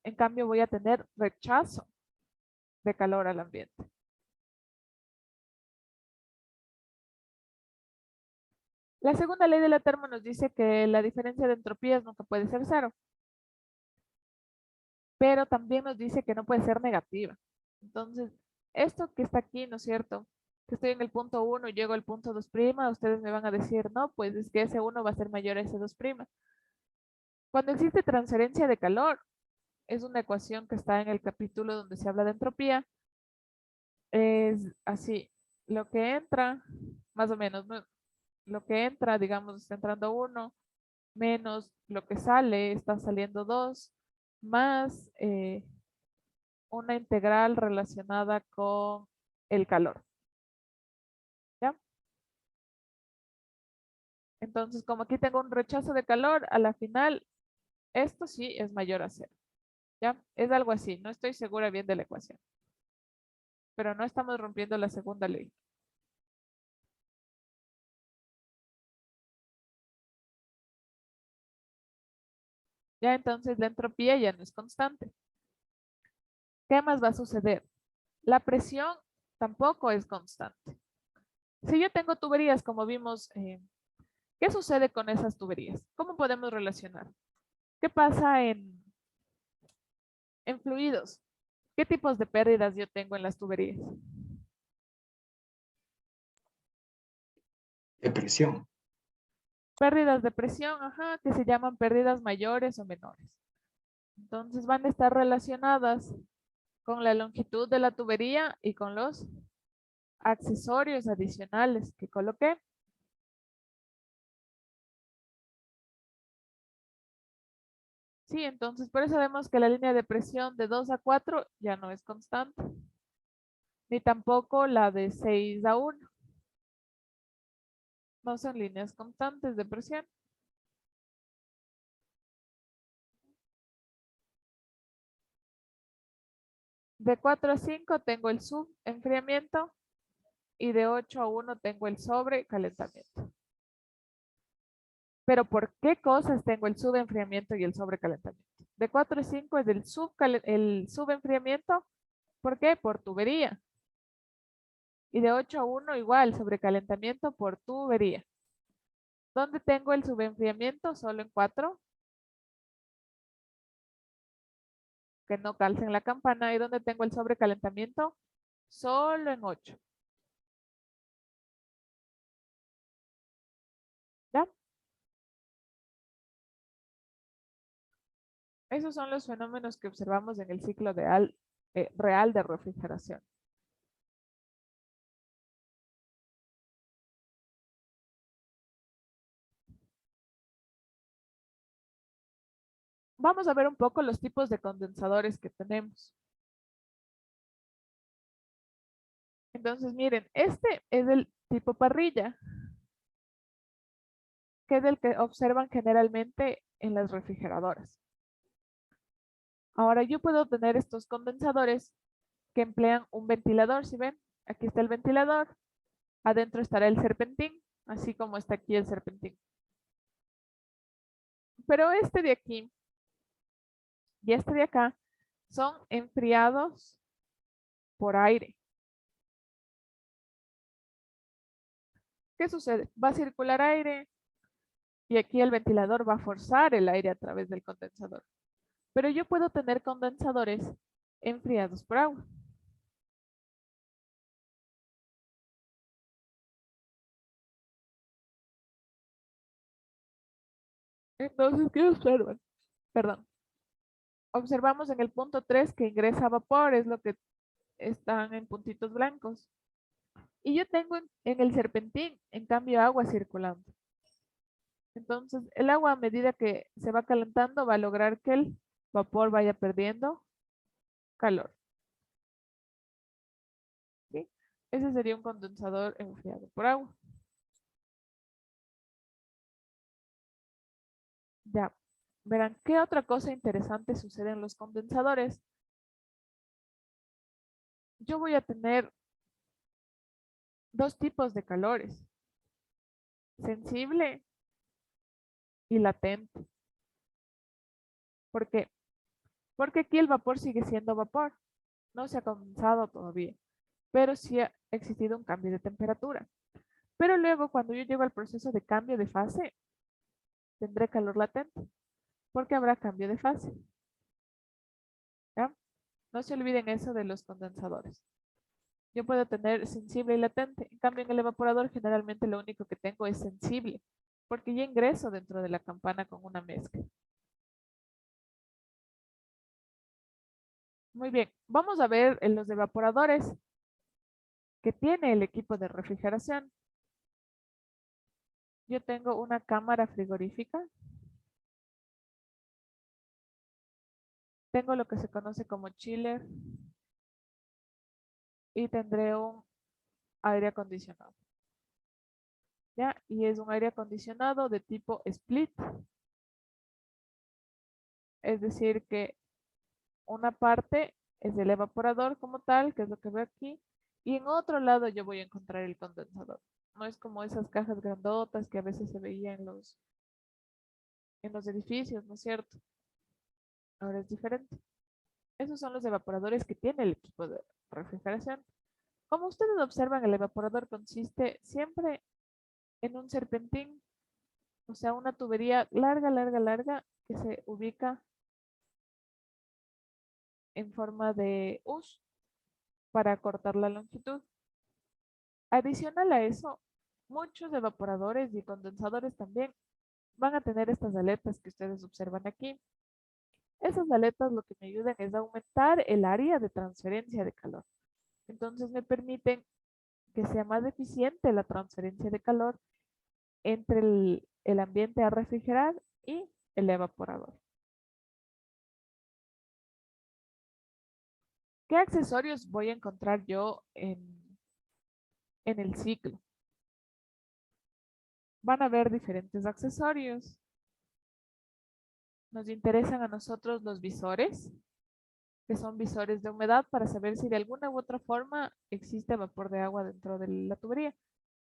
[SPEAKER 1] en cambio voy a tener rechazo de calor al ambiente. La segunda ley de la termo nos dice que la diferencia de entropías nunca puede ser cero, pero también nos dice que no puede ser negativa. Entonces, esto que está aquí, ¿no es cierto? Que estoy en el punto 1 y llego al punto 2', ustedes me van a decir, no, pues es que ese 1 va a ser mayor a ese 2'. Cuando existe transferencia de calor, es una ecuación que está en el capítulo donde se habla de entropía. Es así, lo que entra, más o menos, ¿no? Lo que entra, digamos, está entrando 1, menos lo que sale, está saliendo 2, más una integral relacionada con el calor. ¿Ya? Entonces, como aquí tengo un rechazo de calor, a la final, esto sí es mayor a 0. ¿Ya? Es algo así, no estoy segura bien de la ecuación. Pero no estamos rompiendo la segunda ley. Ya entonces la entropía ya no es constante. ¿Qué más va a suceder? La presión tampoco es constante. Si yo tengo tuberías, como vimos, ¿qué sucede con esas tuberías? ¿Cómo podemos relacionar? ¿Qué pasa en fluidos? ¿Qué tipos de pérdidas yo tengo en las tuberías?
[SPEAKER 3] De presión.
[SPEAKER 1] Pérdidas de presión, ajá, que se llaman pérdidas mayores o menores. Entonces van a estar relacionadas con la longitud de la tubería y con los accesorios adicionales que coloqué. Sí, entonces por eso vemos que la línea de presión de 2 a 4 ya no es constante, ni tampoco la de 6 a 1. No son líneas constantes de presión. De 4 a 5 tengo el subenfriamiento y de 8 a 1 tengo el sobrecalentamiento. Pero ¿por qué cosas tengo el subenfriamiento y el sobrecalentamiento? De 4 a 5 es el subenfriamiento. ¿Por qué? Por tubería. Y de 8 a 1 igual, sobrecalentamiento por tubería. ¿Dónde tengo el subenfriamiento? Solo en 4. Que no calcen la campana. ¿Y dónde tengo el sobrecalentamiento? Solo en 8. ¿Ya? Esos son los fenómenos que observamos en el ciclo real de refrigeración. Vamos a ver un poco los tipos de condensadores que tenemos. Entonces, miren, este es el tipo parrilla, que es el que observan generalmente en las refrigeradoras. Ahora, yo puedo tener estos condensadores que emplean un ventilador, ¿sí ven? Aquí está el ventilador, adentro estará el serpentín, así como está aquí el serpentín. Pero este de aquí y este de acá son enfriados por aire. ¿Qué sucede? Va a circular aire y aquí el ventilador va a forzar el aire a través del condensador. Pero yo puedo tener condensadores enfriados por agua. Entonces, ¿qué observan? Perdón. Observamos en el punto 3 que ingresa vapor, es lo que están en puntitos blancos. Y yo tengo en el serpentín, en cambio, agua circulando. Entonces, el agua a medida que se va calentando va a lograr que el vapor vaya perdiendo calor. ¿Sí? Ese sería un condensador enfriado por agua. Ya, verán, ¿qué otra cosa interesante sucede en los condensadores? Yo voy a tener dos tipos de calores, sensible y latente. ¿Por qué? Porque aquí el vapor sigue siendo vapor, no se ha condensado todavía, pero sí ha existido un cambio de temperatura. Pero luego, cuando yo llego al proceso de cambio de fase, tendré calor latente, porque habrá cambio de fase. ¿Ya? No se olviden eso de los condensadores. Yo puedo tener sensible y latente. En cambio, en el evaporador generalmente lo único que tengo es sensible, porque ya ingreso dentro de la campana con una mezcla. Muy bien, vamos a ver en los evaporadores que tiene el equipo de refrigeración. Yo tengo una cámara frigorífica. Tengo lo que se conoce como chiller y tendré un aire acondicionado. ¿Ya? Y es un aire acondicionado de tipo split. Es decir, que una parte es el evaporador como tal, que es lo que veo aquí, y en otro lado yo voy a encontrar el condensador. No es como esas cajas grandotas que a veces se veían en los edificios, ¿no es cierto? Ahora es diferente. Esos son los evaporadores que tiene el equipo de refrigeración. Como ustedes observan, el evaporador consiste siempre en un serpentín, o sea, una tubería larga, larga, larga, que se ubica en forma de U para cortar la longitud. Adicional a eso, muchos evaporadores y condensadores también van a tener estas aletas que ustedes observan aquí. Esas aletas lo que me ayudan es a aumentar el área de transferencia de calor. Entonces me permiten que sea más eficiente la transferencia de calor entre el ambiente a refrigerar y el evaporador. ¿Qué accesorios voy a encontrar yo en el ciclo? Van a haber diferentes accesorios. Nos interesan a nosotros los visores, que son visores de humedad para saber si de alguna u otra forma existe vapor de agua dentro de la tubería.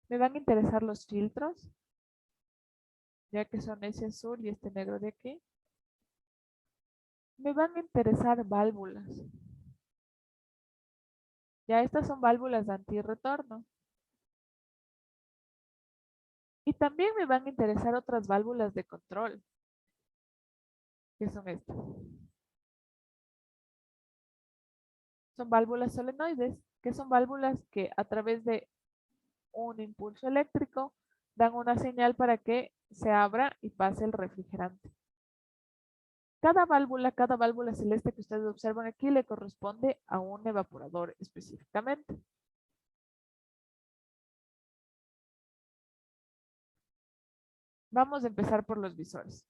[SPEAKER 1] Me van a interesar los filtros, ya que son ese azul y este negro de aquí. me van a interesar válvulas. Ya estas son válvulas de antirretorno. Y también me van a interesar otras válvulas de control, que son estas. Son válvulas solenoides, que son válvulas que a través de un impulso eléctrico dan una señal para que se abra y pase el refrigerante. Cada válvula celeste que ustedes observan aquí le corresponde a un evaporador específicamente. Vamos a empezar por los visores.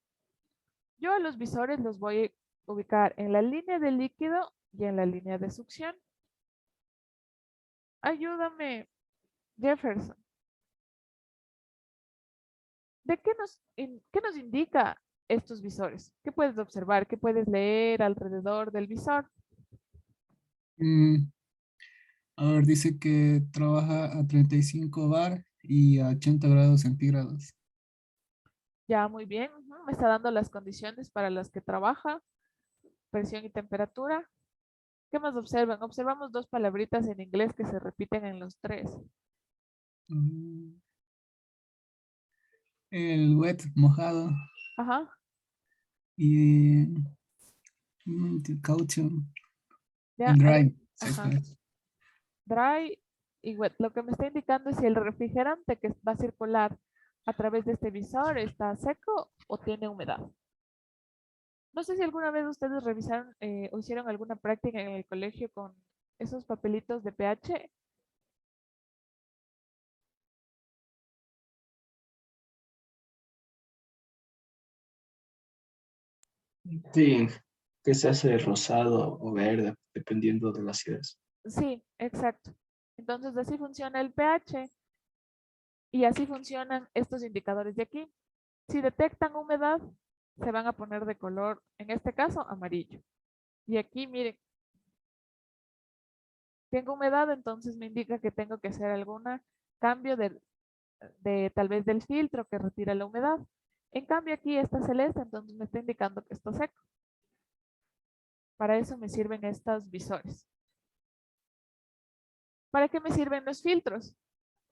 [SPEAKER 1] Yo a los visores los voy a ubicar en la línea de líquido y en la línea de succión. Ayúdame, Jefferson. ¿Qué nos indica estos visores? ¿Qué puedes observar? ¿Qué puedes leer alrededor del visor?
[SPEAKER 5] A ver, dice que trabaja a 35 bar y a 80 grados centígrados.
[SPEAKER 1] Ya, muy bien. Me está dando las condiciones para las que trabaja, presión y temperatura. ¿Qué más observan? Observamos dos palabritas en inglés que se repiten en los tres.
[SPEAKER 5] El wet, mojado,
[SPEAKER 1] Ajá.
[SPEAKER 5] y caution,
[SPEAKER 1] Ya,
[SPEAKER 5] el dry.
[SPEAKER 1] ajá. Dry y wet. Lo que me está indicando es si el refrigerante que va a circular a través de este visor está seco o tiene humedad. No sé si alguna vez ustedes revisaron o hicieron alguna práctica en el colegio con esos papelitos de pH.
[SPEAKER 3] Sí, que se hace rosado o verde, dependiendo de la acidez.
[SPEAKER 1] Sí, exacto. Entonces así funciona el pH y así funcionan estos indicadores de aquí. Si detectan humedad, se van a poner de color, en este caso, amarillo. Y aquí, miren, tengo humedad, entonces me indica que tengo que hacer algún cambio de tal vez del filtro que retira la humedad. En cambio aquí está celeste, entonces me está indicando que está seco. Para eso me sirven estos visores. ¿Para qué me sirven los filtros?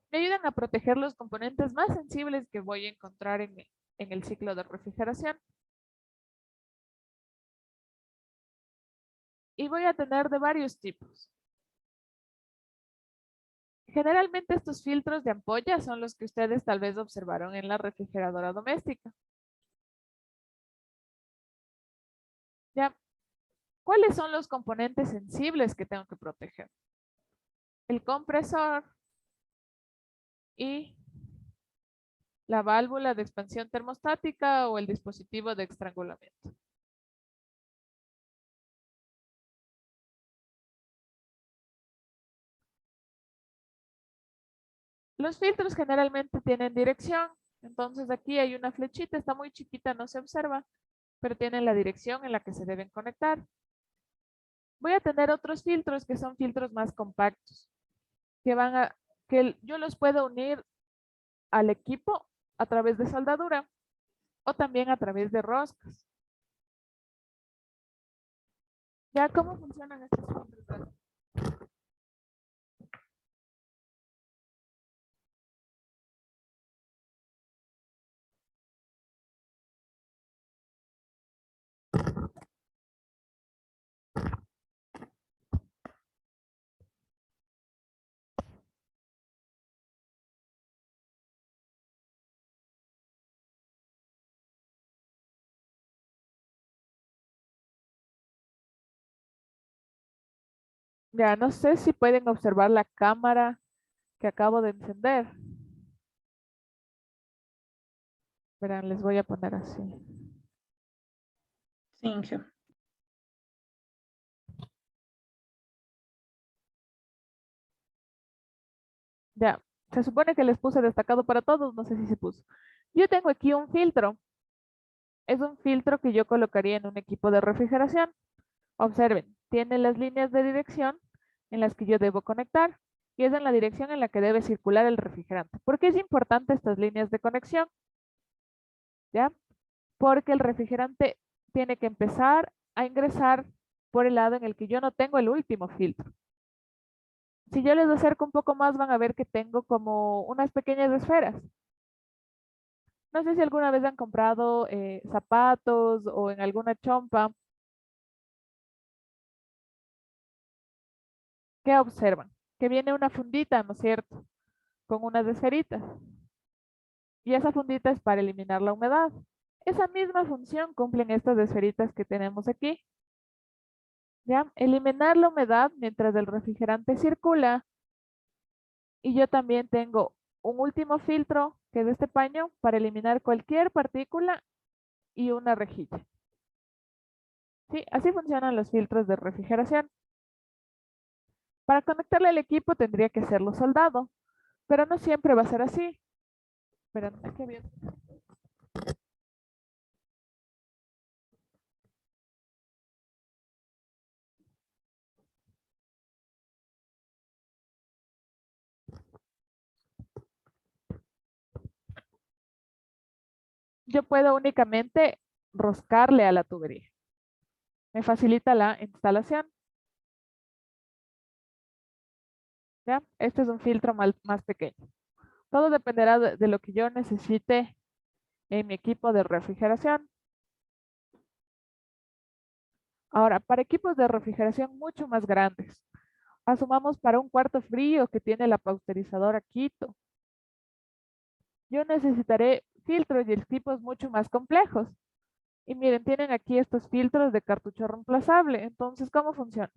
[SPEAKER 1] Me ayudan a proteger los componentes más sensibles que voy a encontrar en el ciclo de refrigeración. Y voy a tener de varios tipos. Generalmente estos filtros de ampolla son los que ustedes tal vez observaron en la refrigeradora doméstica. Ya, ¿cuáles son los componentes sensibles que tengo que proteger? El compresor y la válvula de expansión termostática o el dispositivo de estrangulamiento. Los filtros generalmente tienen dirección, entonces aquí hay una flechita, está muy chiquita, no se observa, pero tienen la dirección en la que se deben conectar. Voy a tener otros filtros que son filtros más compactos, que yo los puedo unir al equipo a través de soldadura o también a través de roscas. ¿Ya cómo funcionan estos filtros? Ya no sé si pueden observar la cámara que acabo de encender. Verán, les voy a poner así.
[SPEAKER 2] Sí, Inge.
[SPEAKER 1] Ya, se supone que les puse destacado para todos, no sé si se puso. Yo tengo aquí un filtro. Es un filtro que yo colocaría en un equipo de refrigeración. Observen, tiene las líneas de dirección en las que yo debo conectar y es en la dirección en la que debe circular el refrigerante. ¿Por qué es importante estas líneas de conexión? ¿Ya? Porque el refrigerante tiene que empezar a ingresar por el lado en el que yo no tengo el último filtro. Si yo les acerco un poco más, van a ver que tengo como unas pequeñas esferas. No sé si alguna vez han comprado zapatos o en alguna chompa. ¿Qué observan? Que viene una fundita, ¿no es cierto? Con unas esferitas. Y esa fundita es para eliminar la humedad. Esa misma función cumplen estas esferitas que tenemos aquí. ¿Ya? Eliminar la humedad mientras el refrigerante circula. Y yo también tengo un último filtro, que es este paño, para eliminar cualquier partícula y una rejilla. Sí, así funcionan los filtros de refrigeración. Para conectarle al equipo tendría que hacerlo soldado, pero no siempre va a ser así. Espera, qué bien. Yo puedo únicamente roscarle a la tubería. Me facilita la instalación. ¿Ya? Este es un filtro más pequeño. Todo dependerá de lo que yo necesite en mi equipo de refrigeración. Ahora, para equipos de refrigeración mucho más grandes, asumamos para un cuarto frío que tiene la pasteurizadora Quito, yo necesitaré filtros y equipos mucho más complejos. Y miren, tienen aquí estos filtros de cartucho reemplazable. Entonces, ¿cómo funciona?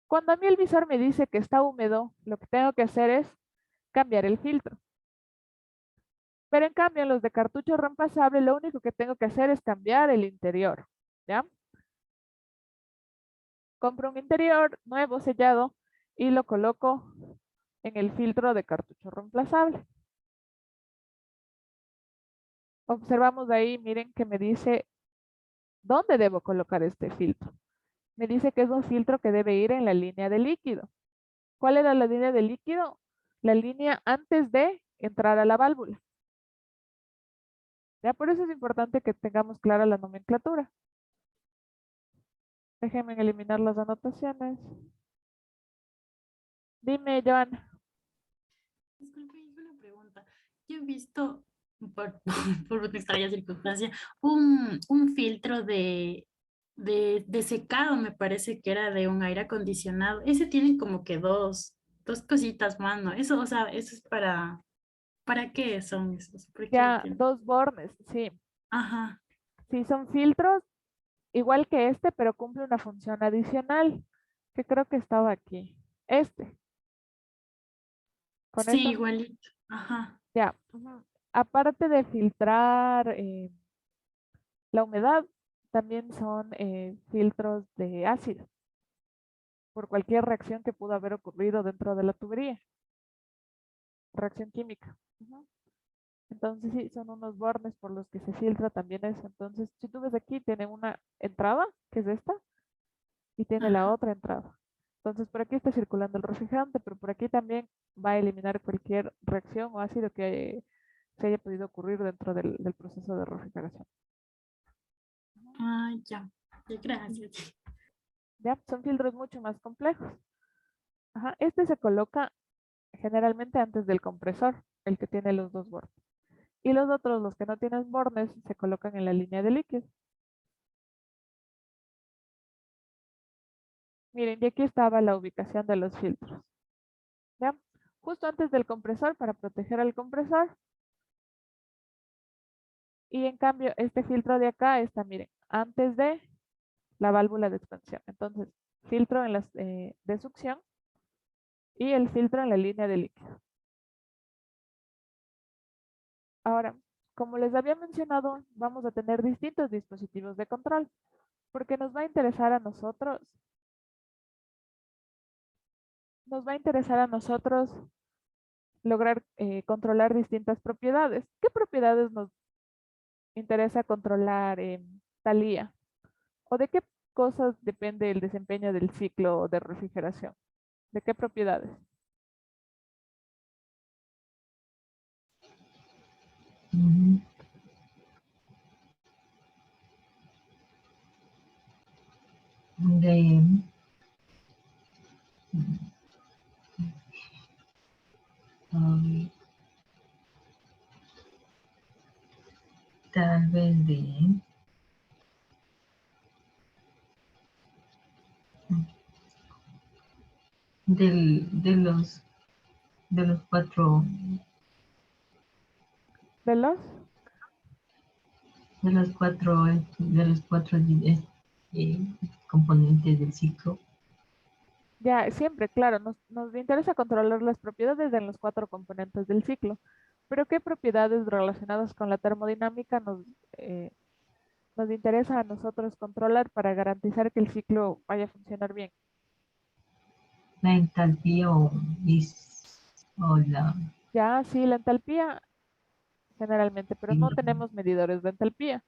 [SPEAKER 1] Cuando a mí el visor me dice que está húmedo, lo que tengo que hacer es cambiar el filtro. Pero en cambio, en los de cartucho reemplazable, lo único que tengo que hacer es cambiar el interior. ¿Ya? Compro un interior nuevo, sellado, y lo coloco en el filtro de cartucho reemplazable. Observamos ahí, miren que me dice dónde debo colocar este filtro. Me dice que es un filtro que debe ir en la línea de líquido. ¿Cuál era la línea de líquido? La línea antes de entrar a la válvula. Ya por eso es importante que tengamos clara la nomenclatura. Déjenme eliminar las anotaciones. Dime, Joan.
[SPEAKER 8] Disculpe, una pregunta. Yo he visto, por, por una extraña circunstancia, un filtro de secado, me parece que era de un aire acondicionado. Ese tiene como que dos cositas más, ¿no? Eso, o sea, eso es ¿para qué son esos? ¿Por qué lo
[SPEAKER 1] Ya,
[SPEAKER 8] tienen?
[SPEAKER 1] dos bornes, sí.
[SPEAKER 8] Ajá,
[SPEAKER 1] Sí, son filtros igual que este, pero cumple una función adicional, que creo que estaba aquí. Este, con
[SPEAKER 8] sí,
[SPEAKER 1] esto,
[SPEAKER 8] igualito. Ajá,
[SPEAKER 1] ya. Aparte de filtrar la humedad, también son filtros de ácido, por cualquier reacción que pudo haber ocurrido dentro de la tubería, reacción química. Entonces sí, son unos bornes por los que se filtra también eso. Entonces, si tú ves aquí, tiene una entrada, que es esta, y tiene la
[SPEAKER 8] ajá.
[SPEAKER 1] otra entrada. Entonces, por aquí está circulando el refrigerante, pero por aquí también va a eliminar cualquier reacción o ácido que se haya podido ocurrir dentro del proceso de refrigeración.
[SPEAKER 8] Ah, ya. Ya, gracias.
[SPEAKER 1] ¿Ya? Son filtros mucho más complejos. Ajá. Este se coloca generalmente antes del compresor, el que tiene los dos bordes. Y los otros, los que no tienen bordes, se colocan en la línea de líquido. Miren, y aquí estaba la ubicación de los filtros. ¿Ya? Justo antes del compresor para proteger al compresor. Y en cambio, este filtro de acá está, miren, antes de la válvula de expansión. Entonces, filtro en las de succión y el filtro en la línea de líquido. Ahora, como les había mencionado, vamos a tener distintos dispositivos de control, porque nos va a interesar a nosotros lograr controlar distintas propiedades. ¿Qué propiedades nos interesa controlar en Thalía? ¿O de qué cosas depende el desempeño del ciclo de refrigeración? ¿De qué propiedades?
[SPEAKER 9] de ay, tal vez de los cuatro
[SPEAKER 1] ¿De los?
[SPEAKER 9] componentes del ciclo.
[SPEAKER 1] Ya, siempre, claro, nos interesa controlar las propiedades de los 4 componentes del ciclo. Pero ¿qué propiedades relacionadas con la termodinámica nos interesa a nosotros controlar para garantizar que el ciclo vaya a funcionar bien?
[SPEAKER 9] La entalpía o la
[SPEAKER 1] Ya, sí, la entalpía generalmente, pero no tenemos medidores de entalpía.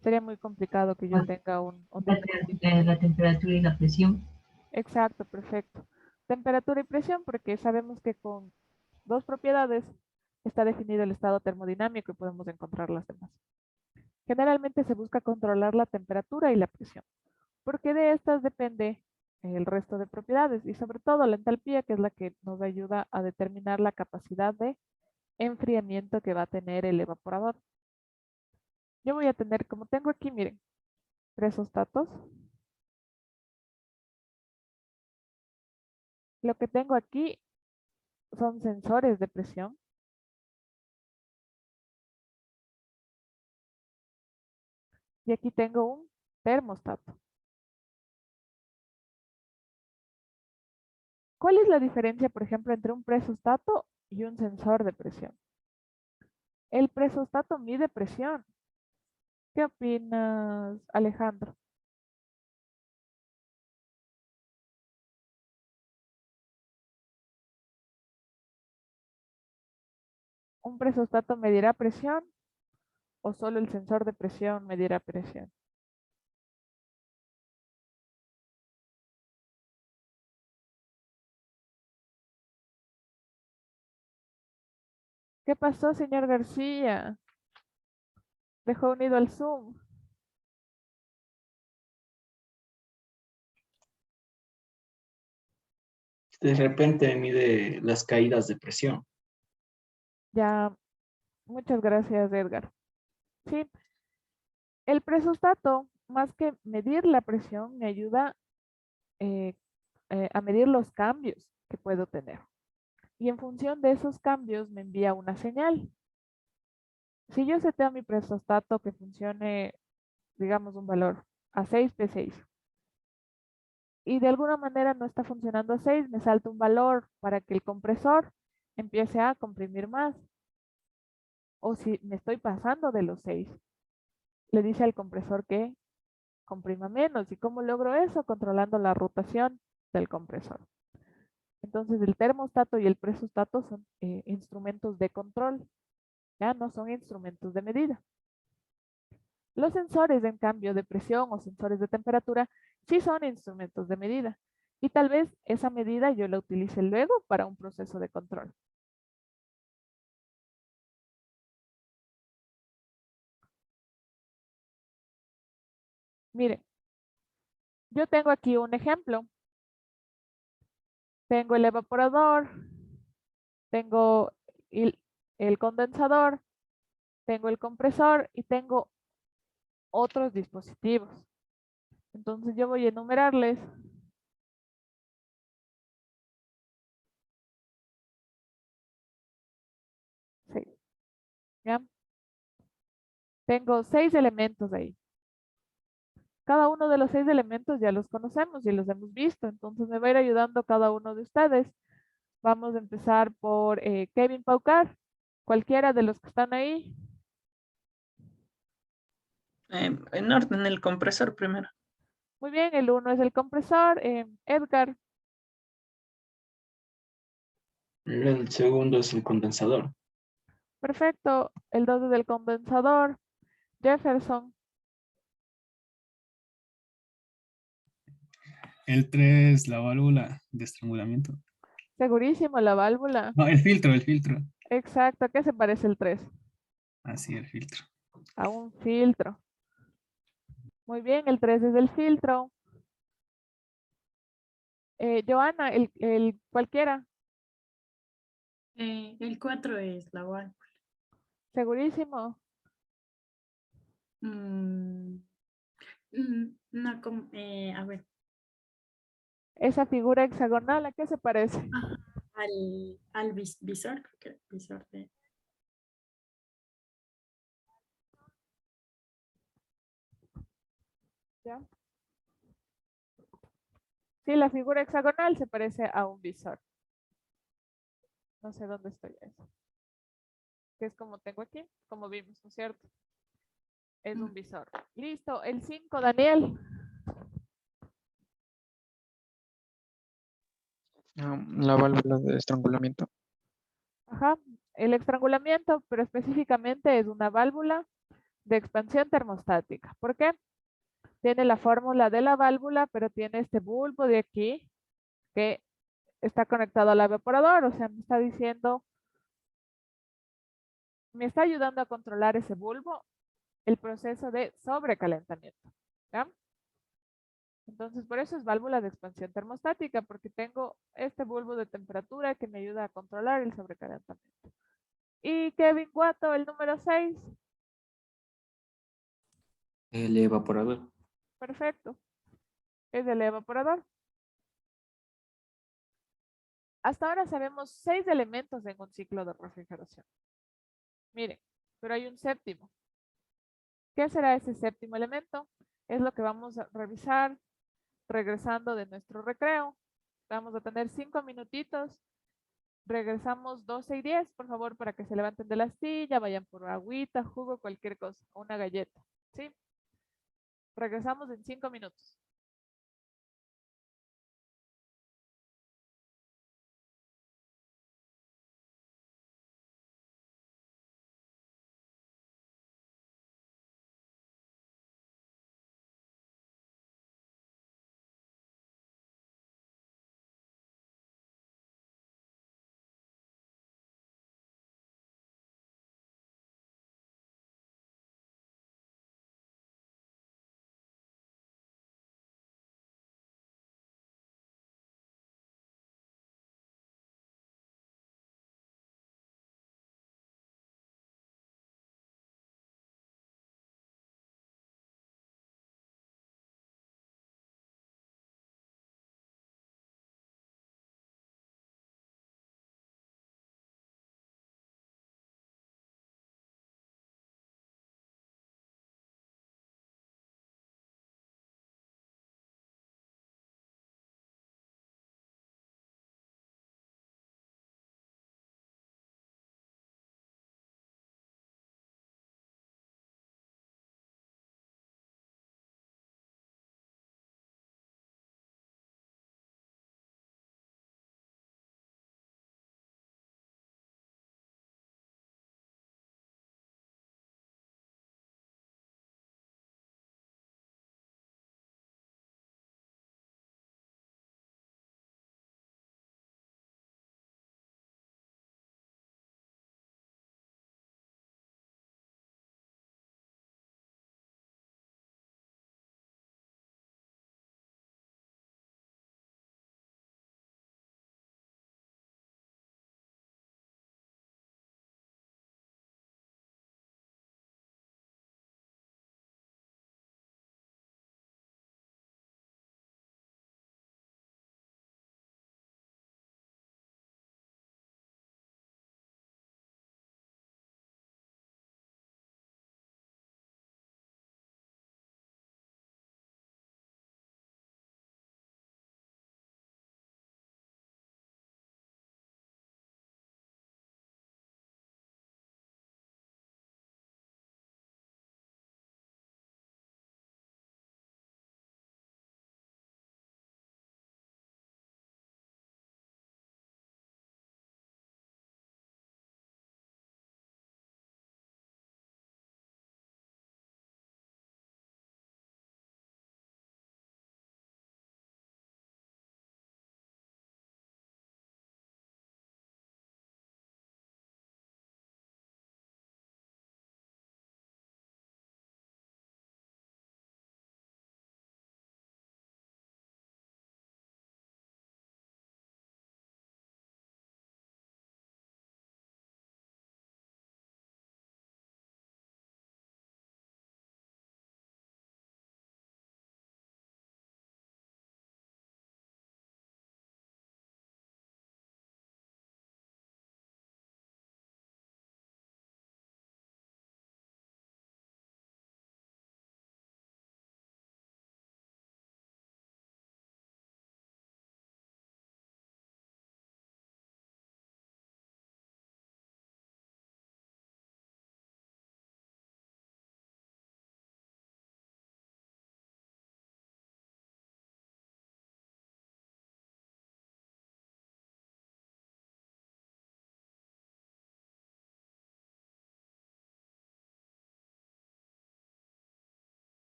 [SPEAKER 1] Sería muy complicado que yo tenga un dispositivo.
[SPEAKER 9] la temperatura y la presión.
[SPEAKER 1] Exacto, perfecto. Temperatura y presión, porque sabemos que con 2 propiedades está definido el estado termodinámico y podemos encontrar las demás. Generalmente se busca controlar la temperatura y la presión, porque de estas depende el resto de propiedades y sobre todo la entalpía, que es la que nos ayuda a determinar la capacidad de enfriamiento que va a tener el evaporador. Yo voy a tener, como tengo aquí, miren, presostatos. Lo que tengo aquí son sensores de presión. Y aquí tengo un termostato. ¿Cuál es la diferencia, por ejemplo, entre un presostato y un sensor de presión? El presostato mide presión. ¿Qué opinas, Alejandro? ¿Un presostato medirá presión o solo el sensor de presión medirá presión? ¿Qué pasó, señor García? Dejó unido al Zoom.
[SPEAKER 3] De repente mide las caídas de presión.
[SPEAKER 1] Ya, muchas gracias, Edgar. Sí, el presostato, más que medir la presión, me ayuda eh, a medir los cambios que puedo tener. Y en función de esos cambios me envía una señal. Si yo seteo mi presostato que funcione, digamos, un valor a 6 P6 y de alguna manera no está funcionando a 6, me salta un valor para que el compresor empiece a comprimir más. O si me estoy pasando de los 6, le dice al compresor que comprima menos. ¿Y cómo logro eso? Controlando la rotación del compresor. Entonces el termostato y el presostato son instrumentos de control, ya no son instrumentos de medida. Los sensores, en cambio, de presión o sensores de temperatura, sí son instrumentos de medida. Y tal vez esa medida yo la utilice luego para un proceso de control. Miren, yo tengo aquí un ejemplo. Tengo el evaporador, tengo el condensador, tengo el compresor y tengo otros dispositivos. Entonces yo voy a enumerarles. Sí, ¿ya? Tengo 6 elementos ahí. Cada uno de los 6 elementos ya los conocemos y los hemos visto. Entonces me va a ir ayudando cada uno de ustedes. Vamos a empezar por Kevin Paucar. Cualquiera de los que están ahí.
[SPEAKER 2] En orden, el compresor primero.
[SPEAKER 1] Muy bien, el 1 es el compresor. Edgar,
[SPEAKER 3] El segundo es el condensador.
[SPEAKER 1] perfecto. El 2 es el condensador. Jefferson,
[SPEAKER 5] El 3, la válvula de estrangulamiento.
[SPEAKER 1] segurísimo, la válvula.
[SPEAKER 5] No, el filtro, el filtro.
[SPEAKER 1] Exacto, ¿a qué se parece el 3?
[SPEAKER 5] Así, el filtro.
[SPEAKER 1] A un filtro. Muy bien, el 3 es el filtro. Joana, el cualquiera,
[SPEAKER 8] El 4 es la válvula.
[SPEAKER 1] segurísimo.
[SPEAKER 8] Mm, no, a ver,
[SPEAKER 1] Esa figura hexagonal, ¿a qué se parece?
[SPEAKER 8] al visor, creo que visor de...
[SPEAKER 1] ¿Ya? Sí, la figura hexagonal se parece a un visor. No sé dónde estoy eso. Que es como tengo aquí, como vimos, ¿no es cierto? Es un visor. Listo, el 5, Daniel.
[SPEAKER 4] La válvula de estrangulamiento.
[SPEAKER 1] Ajá, el estrangulamiento, pero específicamente es una válvula de expansión termostática. ¿Por qué? Tiene la fórmula de la válvula, pero tiene este bulbo de aquí que está conectado al evaporador, o sea, me está diciendo, me está ayudando a controlar ese bulbo el proceso de sobrecalentamiento. ¿Ya? Entonces, por eso es válvula de expansión termostática, porque tengo este bulbo de temperatura que me ayuda a controlar el sobrecalentamiento. Y Kevin Guato, el número 6.
[SPEAKER 6] El evaporador.
[SPEAKER 1] Perfecto. Es el evaporador. Hasta ahora sabemos 6 elementos en un ciclo de refrigeración. Miren, pero hay un séptimo. ¿Qué será ese séptimo elemento? Es lo que vamos a revisar regresando de nuestro recreo. Vamos a tener 5 minutitos. Regresamos 12:10, por favor, para que se levanten de la silla, vayan por agüita, jugo, cualquier cosa, una galleta. ¿Sí? Regresamos en 5 minutos.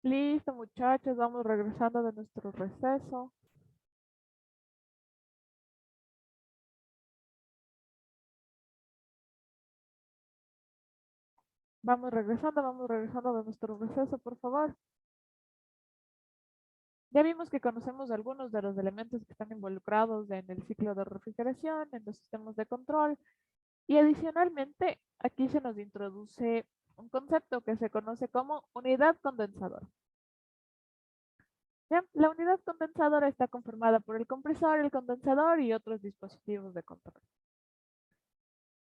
[SPEAKER 1] Listo, muchachos, vamos regresando de nuestro receso. Vamos regresando de nuestro receso, por favor. Ya vimos que conocemos algunos de los elementos que están involucrados en el ciclo de refrigeración, en los sistemas de control, y adicionalmente aquí se nos introduce un concepto que se conoce como unidad condensadora. ¿Ya? La unidad condensadora está conformada por el compresor, el condensador y otros dispositivos de control.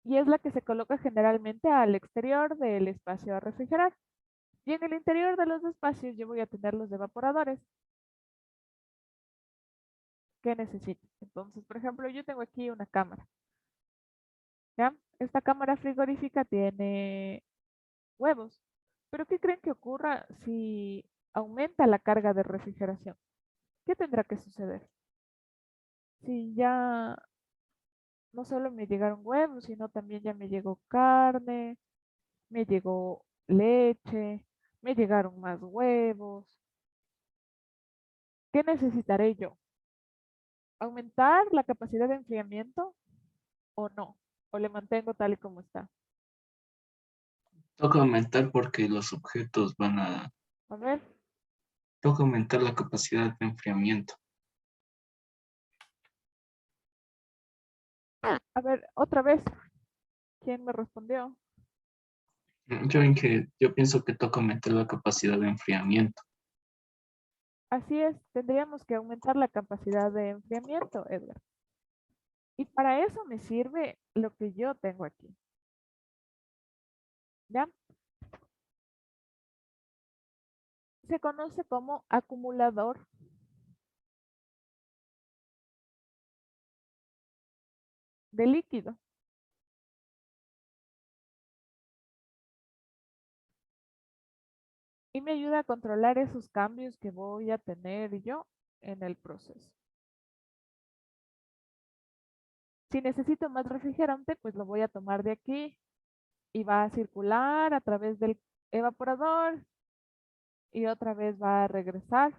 [SPEAKER 1] Y es la que se coloca generalmente al exterior del espacio a refrigerar. Y en el interior de los espacios yo voy a tener los evaporadores que necesito. Entonces, por ejemplo, yo tengo aquí una cámara. ¿Ya? Esta cámara frigorífica tiene huevos. Pero ¿qué creen que ocurra si aumenta la carga de refrigeración? ¿Qué tendrá que suceder? Si ya no solo me llegaron huevos, sino también ya me llegó carne, me llegó leche, me llegaron más huevos. ¿Qué necesitaré yo? ¿Aumentar la capacidad de enfriamiento o no? ¿O le mantengo tal y como está?
[SPEAKER 3] Toca aumentar porque los objetos
[SPEAKER 1] A ver,
[SPEAKER 3] toca aumentar la capacidad de enfriamiento.
[SPEAKER 1] otra vez. ¿Quién me respondió?
[SPEAKER 3] Yo pienso que toca aumentar la capacidad de enfriamiento.
[SPEAKER 1] Así es, tendríamos que aumentar la capacidad de enfriamiento, Edgar. Y para eso me sirve lo que yo tengo aquí. ¿Ya? Se conoce como acumulador de líquido. Y me ayuda a controlar esos cambios que voy a tener yo en el proceso. Si necesito más refrigerante, pues lo voy a tomar de aquí y va a circular a través del evaporador y otra vez va a regresar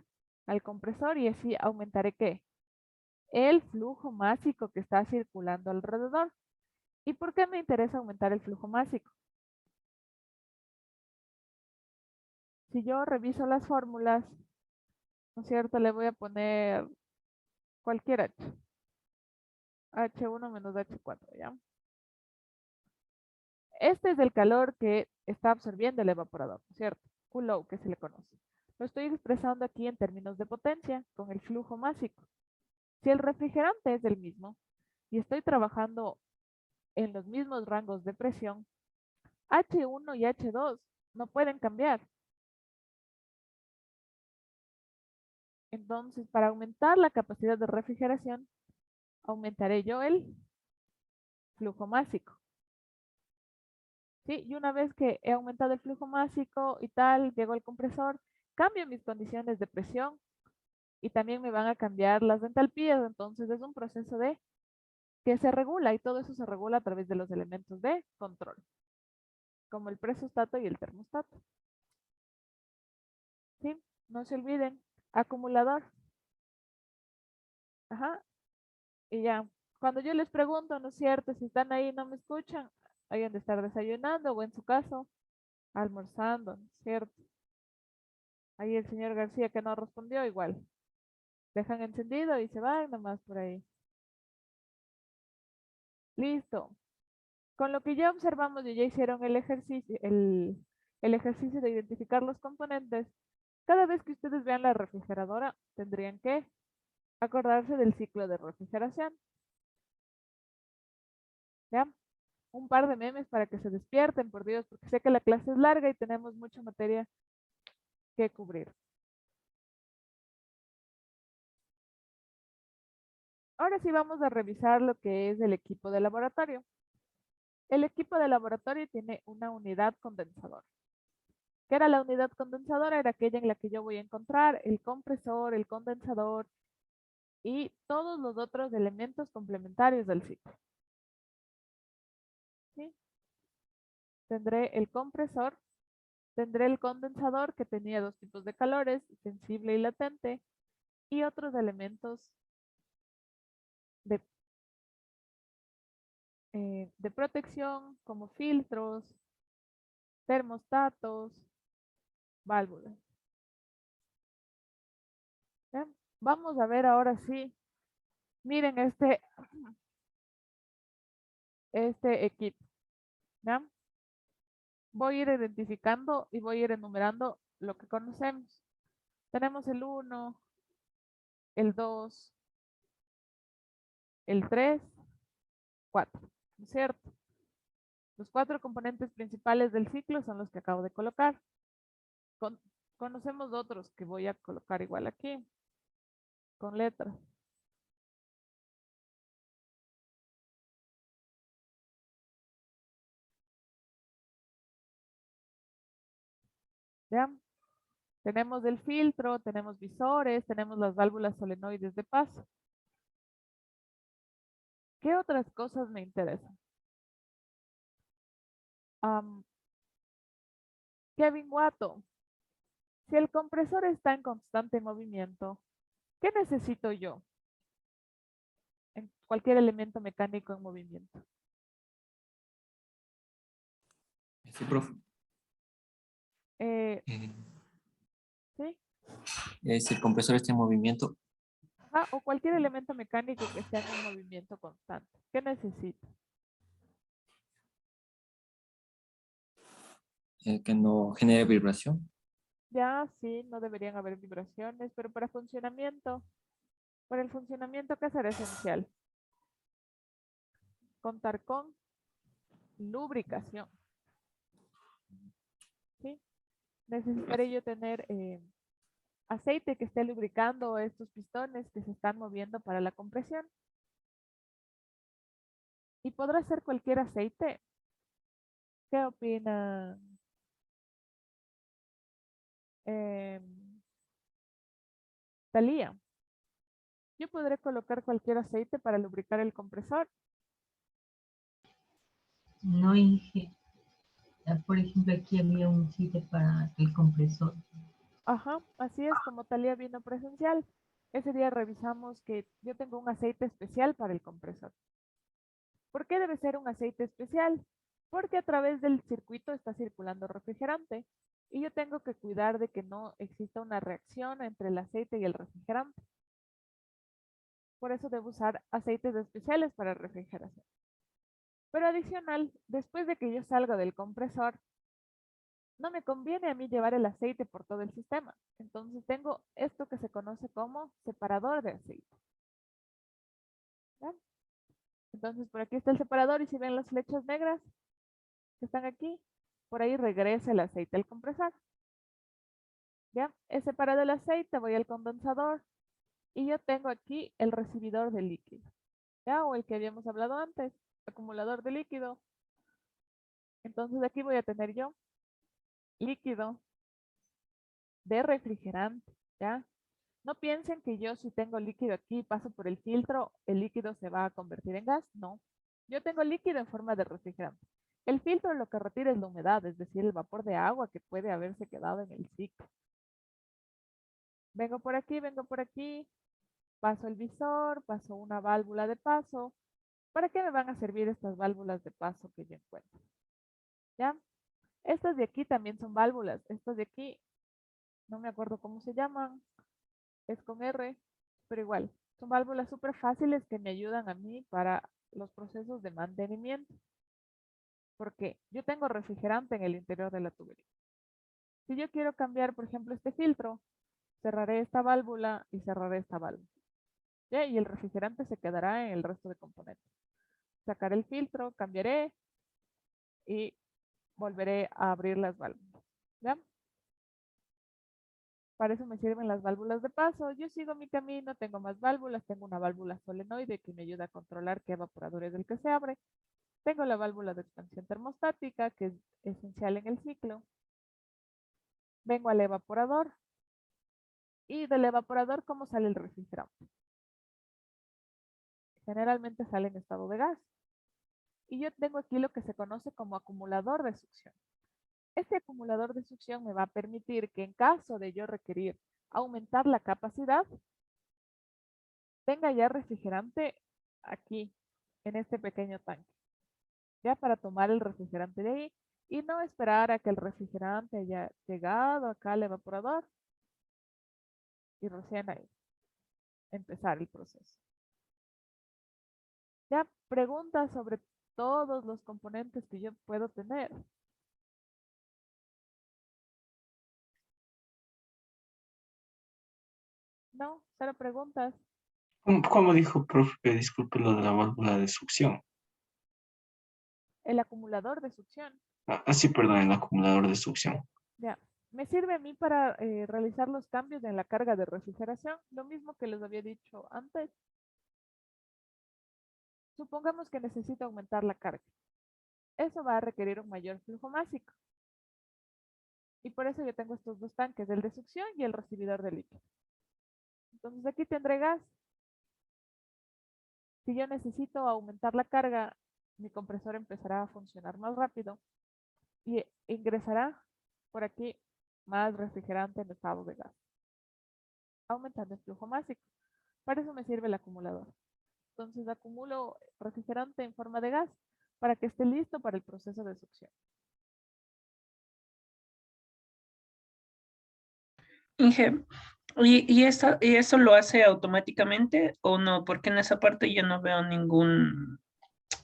[SPEAKER 1] al compresor y así aumentaré ¿qué? El flujo másico que está circulando alrededor. ¿Y por qué me interesa aumentar el flujo másico? Si yo reviso las fórmulas, ¿no es cierto? Le voy a poner cualquier H. H1 menos H4, ¿ya? Este es el calor que está absorbiendo el evaporador, ¿no es cierto? Coulomb, que se le conoce. Lo estoy expresando aquí en términos de potencia, con el flujo másico. Si el refrigerante es el mismo y estoy trabajando en los mismos rangos de presión, H1 y H2 no pueden cambiar. Entonces, para aumentar la capacidad de refrigeración, aumentaré yo el flujo másico. ¿Sí? Y una vez que he aumentado el flujo másico y tal, llego al compresor, cambio mis condiciones de presión y también me van a cambiar las entalpías. Entonces, es un proceso de que se regula y todo eso se regula a través de los elementos de control, como el presostato y el termostato. ¿Sí? No se olviden, acumulador. Ajá. Y ya, cuando yo les pregunto, ¿no es cierto? Si están ahí y no me escuchan, hay de estar desayunando o en su caso, almorzando, ¿no es cierto? Ahí el señor García que no respondió, igual. Dejan encendido y se van nomás por ahí. Listo. Con lo que ya observamos y ya hicieron el ejercicio de identificar los componentes, cada vez que ustedes vean la refrigeradora, tendrían que acordarse del ciclo de refrigeración. ¿Ya? Un par de memes para que se despierten, por Dios, porque sé que la clase es larga y tenemos mucha materia que cubrir. Ahora sí vamos a revisar lo que es el equipo de laboratorio. El equipo de laboratorio tiene una unidad condensadora. ¿Qué era la unidad condensadora? Era aquella en la que yo voy a encontrar el compresor, el condensador y todos los otros elementos complementarios del ciclo. ¿Sí? Tendré el compresor, Tendré el condensador que tenía dos tipos de calores, sensible y latente, y otros elementos de protección como filtros, termostatos, válvulas. ¿Ven? Vamos a ver ahora sí. Miren este equipo. ¿Ya? Voy a ir identificando y voy a ir enumerando lo que conocemos. Tenemos el 1, el 2, el 3, 4, ¿no es cierto? Los 4 componentes principales del ciclo son los que acabo de colocar. Conocemos otros que voy a colocar igual aquí, con letras. ¿Ya? Tenemos el filtro, tenemos visores, tenemos las válvulas solenoides de paso. ¿Qué otras cosas me interesan? Kevin Watto, si el compresor está en constante movimiento, ¿qué necesito yo en cualquier elemento mecánico en movimiento?
[SPEAKER 6] Sí, profe.
[SPEAKER 1] ¿Sí?
[SPEAKER 6] Si el compresor está en movimiento,
[SPEAKER 1] O cualquier elemento mecánico que esté en un movimiento constante. ¿Qué necesito?
[SPEAKER 6] que no genere vibración.
[SPEAKER 1] Ya, sí, no deberían haber vibraciones, pero para el funcionamiento, ¿qué será esencial? Contar con lubricación. ¿Sí? Necesitaré yo tener aceite que esté lubricando estos pistones que se están moviendo para la compresión. ¿Y podrá ser cualquier aceite? ¿Qué opina Talía? Yo podré colocar cualquier aceite para lubricar el compresor.
[SPEAKER 9] No, por ejemplo, aquí había un sitio para el compresor.
[SPEAKER 1] Ajá, así es como Talía vino presencial. Ese día revisamos que yo tengo un aceite especial para el compresor. ¿Por qué debe ser un aceite especial? Porque a través del circuito está circulando refrigerante y yo tengo que cuidar de que no exista una reacción entre el aceite y el refrigerante. Por eso debo usar aceites especiales para refrigeración. Pero adicional, después de que yo salga del compresor, no me conviene a mí llevar el aceite por todo el sistema. Entonces tengo esto que se conoce como separador de aceite. ¿Ven? Entonces por aquí está el separador y si ven las flechas negras que están aquí, por ahí regresa el aceite al compresor. ¿Ya? He separado el aceite, voy al condensador y yo tengo aquí el recibidor de líquido. ¿Ya? O el que habíamos hablado antes, acumulador de líquido. Entonces aquí voy a tener yo líquido de refrigerante. ¿Ya? No piensen que yo si tengo líquido aquí, paso por el filtro, el líquido se va a convertir en gas. No. Yo tengo líquido en forma de refrigerante. El filtro lo que retira es la humedad, es decir, el vapor de agua que puede haberse quedado en el ciclo. Vengo por aquí, paso el visor, paso una válvula de paso. ¿Para qué me van a servir estas válvulas de paso que yo encuentro? ¿Ya? Estas de aquí también son válvulas. Estas de aquí, no me acuerdo cómo se llaman. Es con R, pero igual. Son válvulas súper fáciles que me ayudan a mí para los procesos de mantenimiento. Porque yo tengo refrigerante en el interior de la tubería. Si yo quiero cambiar, por ejemplo, este filtro, cerraré esta válvula y cerraré esta válvula. ¿Ya? Y el refrigerante se quedará en el resto de componentes. Sacaré el filtro, cambiaré y volveré a abrir las válvulas. ¿Ya? Para eso me sirven las válvulas de paso. Yo sigo mi camino, tengo más válvulas, tengo una válvula solenoide que me ayuda a controlar qué evaporador es el que se abre. Tengo la válvula de expansión termostática, que es esencial en el ciclo. Vengo al evaporador. Y del evaporador, ¿cómo sale el refrigerante? Generalmente sale en estado de gas. Y yo tengo aquí lo que se conoce como acumulador de succión. Este acumulador de succión me va a permitir que en caso de yo requerir aumentar la capacidad, tenga ya refrigerante aquí, en este pequeño tanque, ya para tomar el refrigerante de ahí y no esperar a que el refrigerante haya llegado acá al evaporador y recién ahí empezar el proceso. Ya preguntas sobre todos los componentes que yo puedo tener. No, cero preguntas.
[SPEAKER 3] ¿Cómo dijo, profe? Disculpe lo de la válvula de succión.
[SPEAKER 1] El acumulador de succión.
[SPEAKER 3] Sí, perdón, el acumulador de succión.
[SPEAKER 1] Ya, me sirve a mí para realizar los cambios en la carga de refrigeración, lo mismo que les había dicho antes. Supongamos que necesito aumentar la carga. Eso va a requerir un mayor flujo másico. Y por eso yo tengo estos dos tanques, el de succión y el recibidor de líquido. Entonces aquí tendré gas. Si yo necesito aumentar la carga, mi compresor empezará a funcionar más rápido y ingresará por aquí más refrigerante en estado de gas, aumentando el flujo másico. Para eso me sirve el acumulador. Entonces acumulo refrigerante en forma de gas para que esté listo para el proceso de succión.
[SPEAKER 2] Inge, ¿y eso lo hace automáticamente o no? Porque en esa parte yo no veo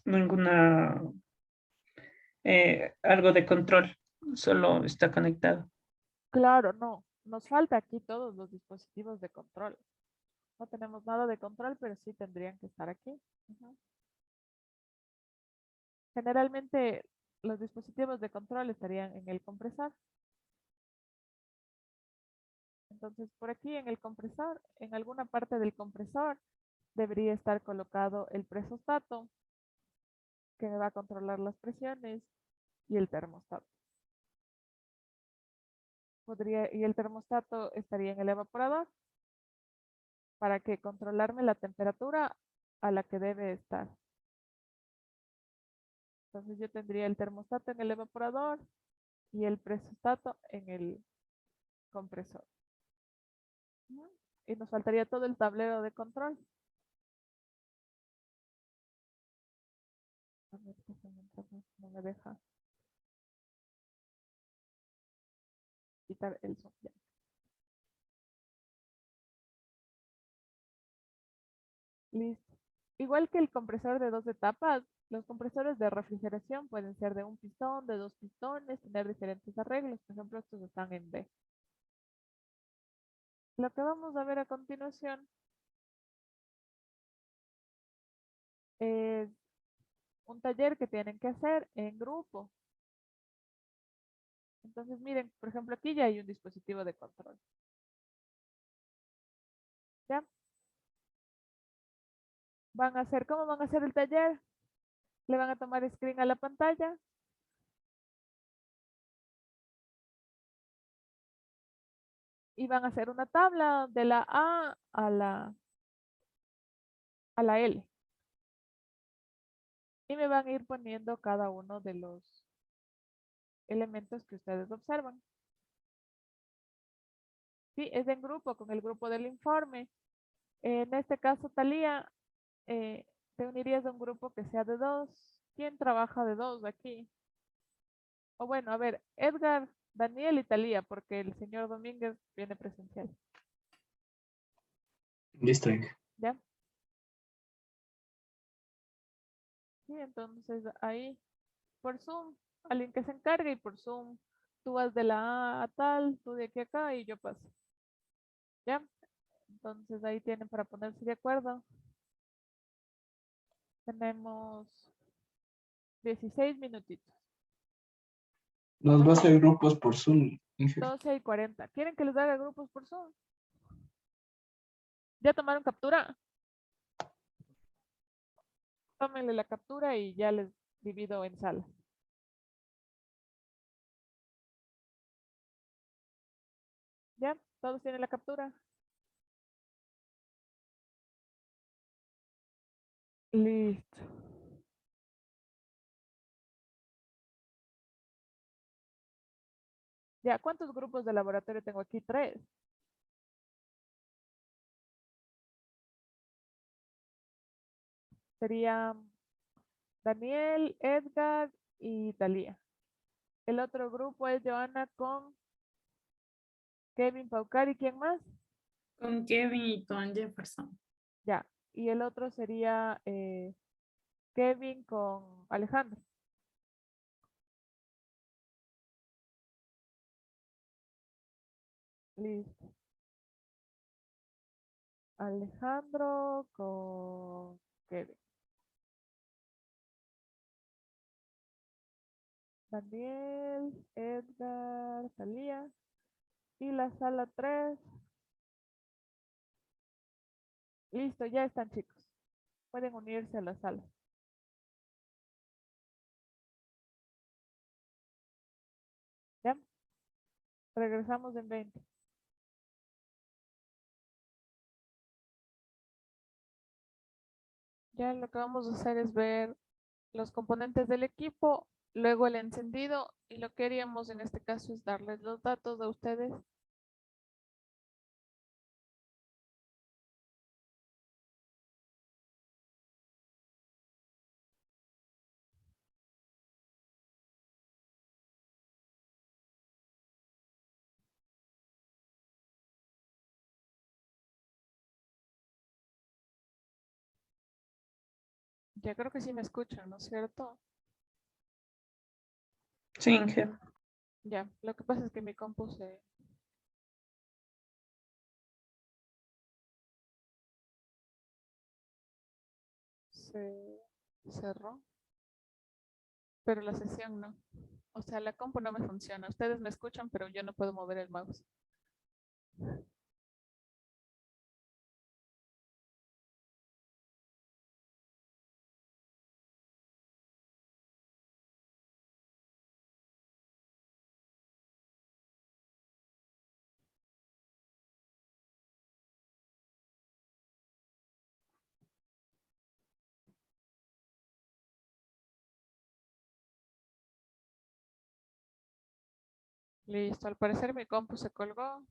[SPEAKER 2] ninguna, algo de control, solo está conectado.
[SPEAKER 1] Claro, no. Nos falta aquí todos los dispositivos de control. No tenemos nada de control, pero sí tendrían que estar aquí. Ujú. Generalmente los dispositivos de control estarían en el compresor. Entonces, por aquí en el compresor, en alguna parte del compresor, debería estar colocado el presostato, que me va a controlar las presiones, y el termostato. Y el termostato estaría en el evaporador para que controlarme la temperatura a la que debe estar. Entonces yo tendría el termostato en el evaporador y el presostato en el compresor. Ujú. Y nos faltaría todo el tablero de control. A ver, no me deja quitar el zoom. Ya. Listo. Igual que el compresor de 2 etapas, los compresores de refrigeración pueden ser de un pistón, de 2 pistones, tener diferentes arreglos. Por ejemplo, estos están en B. Lo que vamos a ver a continuación es un taller que tienen que hacer en grupo. Entonces, miren, por ejemplo, aquí ya hay un dispositivo de control. ¿Ya? ¿Cómo van a hacer el taller? Le van a tomar screen a la pantalla. Y van a hacer una tabla de la A a la L. Y me van a ir poniendo cada uno de los elementos que ustedes observan. Sí, es en grupo, con el grupo del informe. En este caso, Talía, te unirías a un grupo que sea de 2. ¿Quién trabaja de 2 aquí? O bueno, a ver, Edgar, Daniel y Talía, porque el señor Domínguez viene presencial.
[SPEAKER 3] Listo, Inge.
[SPEAKER 1] ¿Ya? Sí, entonces ahí por Zoom, alguien que se encargue y por Zoom tú vas de la A a tal, tú de aquí a acá y yo paso. ¿Ya? Entonces ahí tienen para ponerse de acuerdo. Tenemos 16 minutitos.
[SPEAKER 3] Nos va a hacer grupos por Zoom, Inge.
[SPEAKER 1] 12:40. ¿Quieren que les haga grupos por Zoom? ¿Ya tomaron captura? Tómenle la captura y ya les divido en salas. ¿Ya? ¿Todos tienen la captura? Listo. Ya, ¿cuántos grupos de laboratorio tengo aquí? 3. Serían Daniel, Edgar y Talía. El otro grupo es Joana con Kevin Paucar y ¿quién más?
[SPEAKER 8] Con Kevin y con Jefferson.
[SPEAKER 1] Ya. Y el otro sería Kevin con Alejandro. Listo. Alejandro con Kevin. Daniel, Edgar, Talía. Y la sala 3. Listo, ya están chicos. Pueden unirse a la sala. ¿Ya? Regresamos en 20. Ya lo que vamos a hacer es ver los componentes del equipo, luego el encendido y lo que haríamos en este caso es darles los datos de ustedes. Ya creo que sí me escuchan, ¿no es cierto?
[SPEAKER 2] Sí, Inge.
[SPEAKER 1] Ya, lo que pasa es que mi compu se cerró, pero la sesión no. O sea, la compu no me funciona. Ustedes me escuchan, pero yo no puedo mover el mouse. Listo, al parecer mi compu se colgó.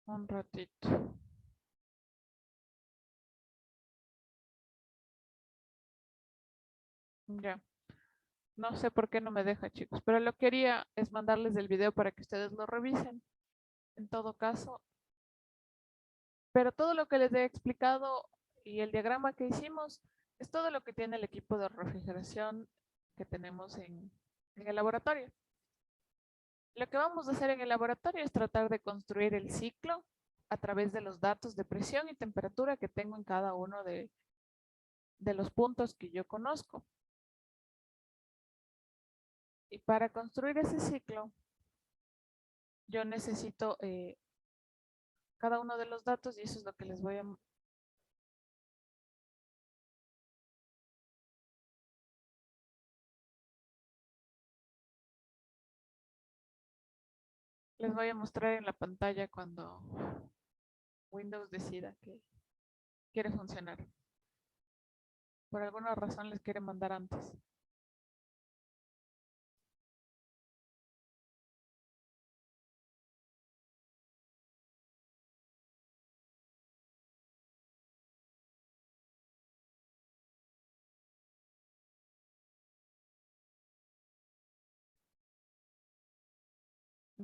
[SPEAKER 1] Un ratito. Ya. No sé por qué no me deja, chicos, pero lo que quería es mandarles el video para que ustedes lo revisen. En todo caso, pero todo lo que les he explicado y el diagrama que hicimos es todo lo que tiene el equipo de refrigeración que tenemos en el laboratorio. Lo que vamos a hacer en el laboratorio es tratar de construir el ciclo a través de los datos de presión y temperatura que tengo en cada uno de los puntos que yo conozco. Y para construir ese ciclo, yo necesito cada uno de los datos y eso es lo que les voy a mostrar en la pantalla cuando Windows decida que quiere funcionar. Por alguna razón les quiere mandar antes.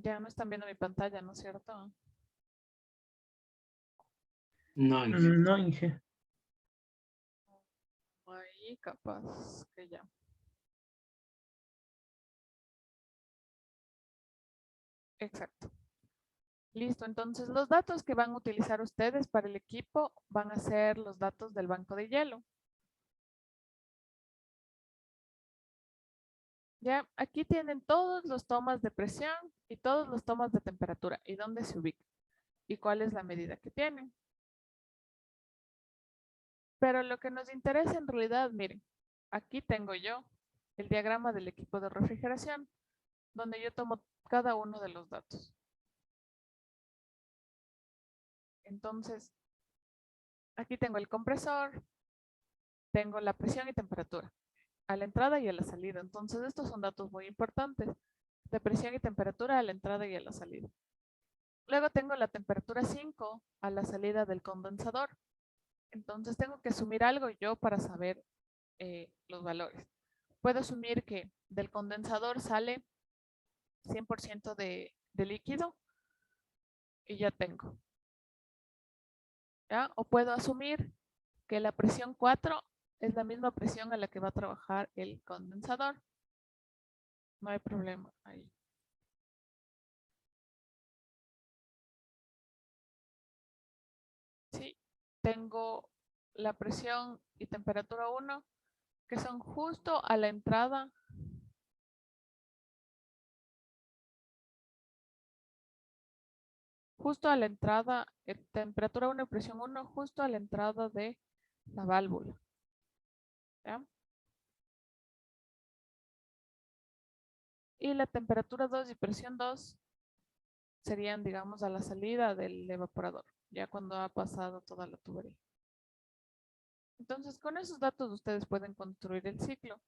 [SPEAKER 1] Ya no están viendo mi pantalla, ¿no es cierto?
[SPEAKER 3] No,
[SPEAKER 2] No, Inge.
[SPEAKER 1] Ahí capaz que ya. Exacto. Listo, entonces los datos que van a utilizar ustedes para el equipo van a ser los datos del banco de hielo. Ya, aquí tienen todos los tomas de presión y todos los tomas de temperatura y dónde se ubican y cuál es la medida que tienen. Pero lo que nos interesa en realidad, miren, aquí tengo yo el diagrama del equipo de refrigeración, donde yo tomo cada uno de los datos. Entonces, aquí tengo el compresor, tengo la presión y temperatura a la entrada y a la salida. Entonces, estos son datos muy importantes de presión y temperatura a la entrada y a la salida. Luego tengo la temperatura 5 a la salida del condensador. Entonces, tengo que asumir algo yo para saber los valores. Puedo asumir que del condensador sale 100% de líquido y ya tengo. ¿Ya? O puedo asumir que la presión 4 es la misma presión a la que va a trabajar el condensador. No hay problema ahí. Sí, tengo la presión y temperatura 1 que son justo a la entrada temperatura 1 y presión 1, justo a la entrada de la válvula. ¿Ya? Y la temperatura 2 y presión 2 serían, digamos, a la salida del evaporador, ya cuando ha pasado toda la tubería. Entonces, con esos datos ustedes pueden construir el ciclo.